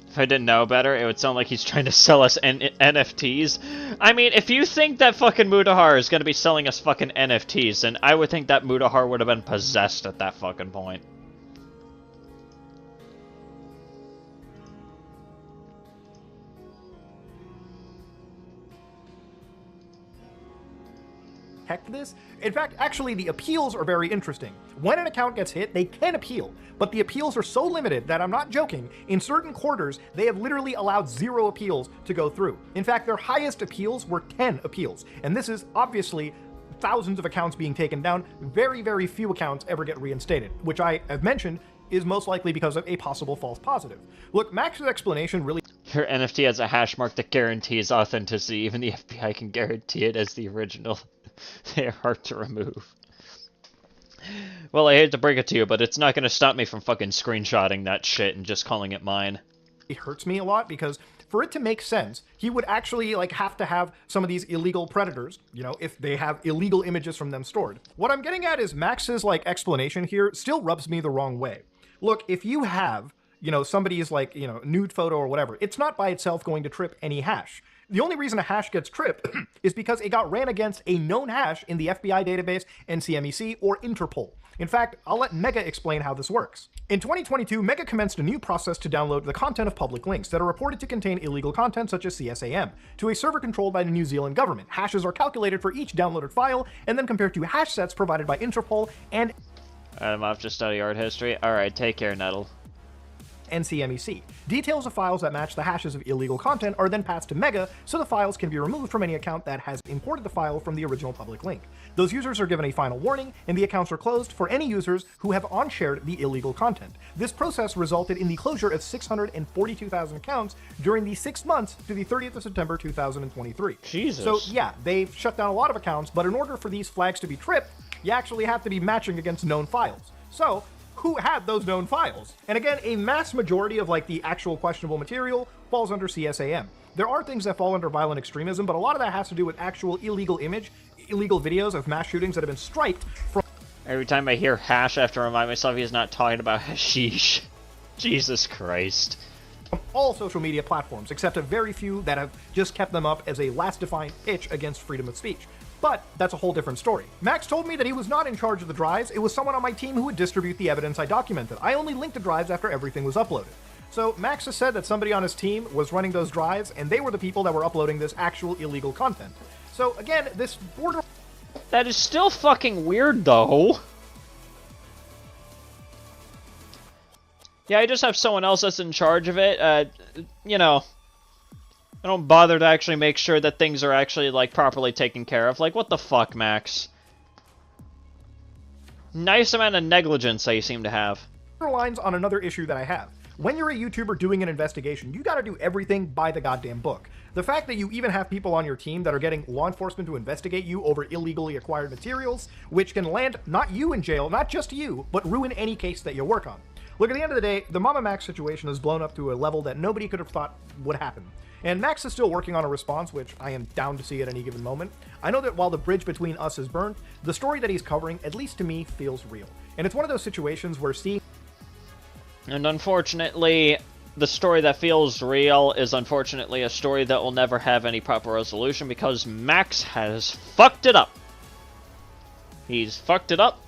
if I didn't know better, it would sound like he's trying to sell us NFTs. I mean, if you think that fucking Mudahar is gonna be selling us fucking NFTs, then I would think that Mudahar would have been possessed at that fucking point. this. In fact, actually, the appeals are very interesting. When an account gets hit, they can appeal, but the appeals are so limited that I'm not joking. In certain quarters, they have literally allowed 0 appeals to go through. In fact, their highest appeals were 10 appeals, and this is obviously thousands of accounts being taken down. Very, very few accounts ever get reinstated, which I have mentioned is most likely because of a possible false positive. Look, Max's explanation really... Your NFT has a hash mark that guarantees authenticity. Even the FBI can guarantee it as the original. They are hard to remove. Well, I hate to break it to you, but it's not going to stop me from fucking screenshotting that shit and just calling it mine. It hurts me a lot because for it to make sense, he would actually like have to have some of these illegal predators, you know, if they have illegal images from them stored. What I'm getting at is Max's like explanation here still rubs me the wrong way. Look, if you have, you know, somebody's like, you know, nude photo or whatever, it's not by itself going to trip any hash. The only reason a hash gets tripped is because it got ran against a known hash in the FBI database, NCMEC, or Interpol. In fact, I'll let Mega explain how this works. In 2022, Mega commenced a new process to download the content of public links that are reported to contain illegal content such as CSAM to a server controlled by the New Zealand government. Hashes are calculated for each downloaded file and then compared to hash sets provided by Interpol and I'm off to study art history. Alright, take care, Nettle. NCMEC. Details of files that match the hashes of illegal content are then passed to Mega, so the files can be removed from any account that has imported the file from the original public link. Those users are given a final warning, and the accounts are closed for any users who have on-shared the illegal content. This process resulted in the closure of 642,000 accounts during the 6 months to the 30th of September 2023. Jesus. So yeah, they've shut down a lot of accounts, but in order for these flags to be tripped, you actually have to be matching against known files. So, who had those known files? And again, a mass majority of like the actual questionable material falls under CSAM. There are things that fall under violent extremism, but a lot of that has to do with actual illegal videos of mass shootings that have been striped from... Every time I hear hash, I have to remind myself he's not talking about hashish. Jesus Christ. From all social media platforms, except a very few that have just kept them up as a last defiant pitch against freedom of speech. But that's a whole different story. Max told me that he was not in charge of the drives, it was someone on my team who would distribute the evidence I documented. I only linked the drives after everything was uploaded. So Max has said that somebody on his team was running those drives, and they were the people that were uploading this actual illegal content. So again, this border... That is still fucking weird, though. Yeah, I just have someone else that's in charge of it. You know, I don't bother to actually make sure that things are actually, like, properly taken care of. Like, what the fuck, Max? Nice amount of negligence that you seem to have. Lines on another issue that I have. When you're a YouTuber doing an investigation, you gotta do everything by the goddamn book. The fact that you even have people on your team that are getting law enforcement to investigate you over illegally acquired materials, which can land not you in jail, not just you, but ruin any case that you work on. Look, at the end of the day, the MamaMax situation has blown up to a level that nobody could have thought would happen. And Max is still working on a response, which I am down to see at any given moment. I know that while the bridge between us is burnt, the story that he's covering, at least to me, feels real. And it's one of those situations where seeing... And unfortunately, the story that feels real is unfortunately a story that will never have any proper resolution because Max has fucked it up. He's fucked it up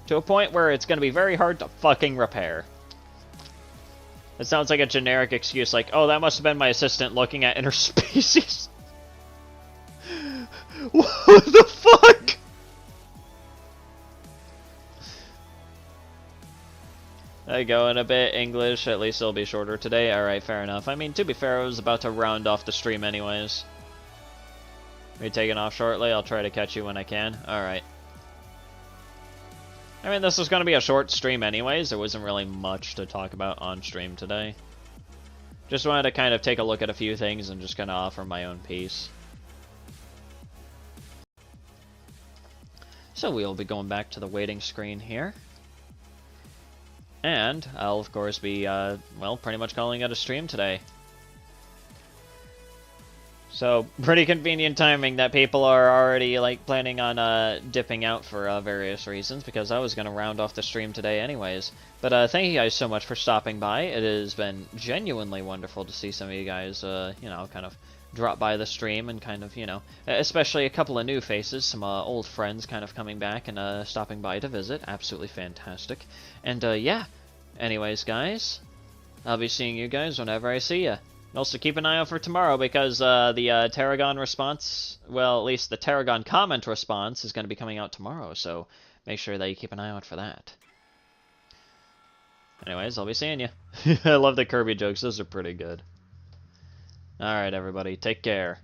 to a point where it's going to be very hard to fucking repair. It sounds like a generic excuse like, oh, that must have been my assistant looking at interspecies. What the fuck? I go in a bit English, at least it'll be shorter today. Alright, fair enough. I mean, to be fair, I was about to round off the stream anyways. Are you taking off shortly? I'll try to catch you when I can. Alright. I mean, this was going to be a short stream anyways. There wasn't really much to talk about on stream today. Just wanted to kind of take a look at a few things and just kind of offer my own piece. So we'll be going back to the waiting screen here. And I'll, of course, be, well, pretty much calling it a stream today. So, pretty convenient timing that people are already, like, planning on, dipping out for, various reasons, because I was gonna round off the stream today anyways. But, thank you guys so much for stopping by. It has been genuinely wonderful to see some of you guys, you know, kind of drop by the stream and kind of, you know, especially a couple of new faces, some, old friends kind of coming back and, stopping by to visit. Absolutely fantastic. And, yeah. Anyways, guys, I'll be seeing you guys whenever I see ya. And also keep an eye out for tomorrow because the Tarragon response, well, at least the Tarragon comment response is going to be coming out tomorrow, so make sure that you keep an eye out for that. Anyways, I'll be seeing you. I love the Kirby jokes, those are pretty good. Alright, everybody, take care.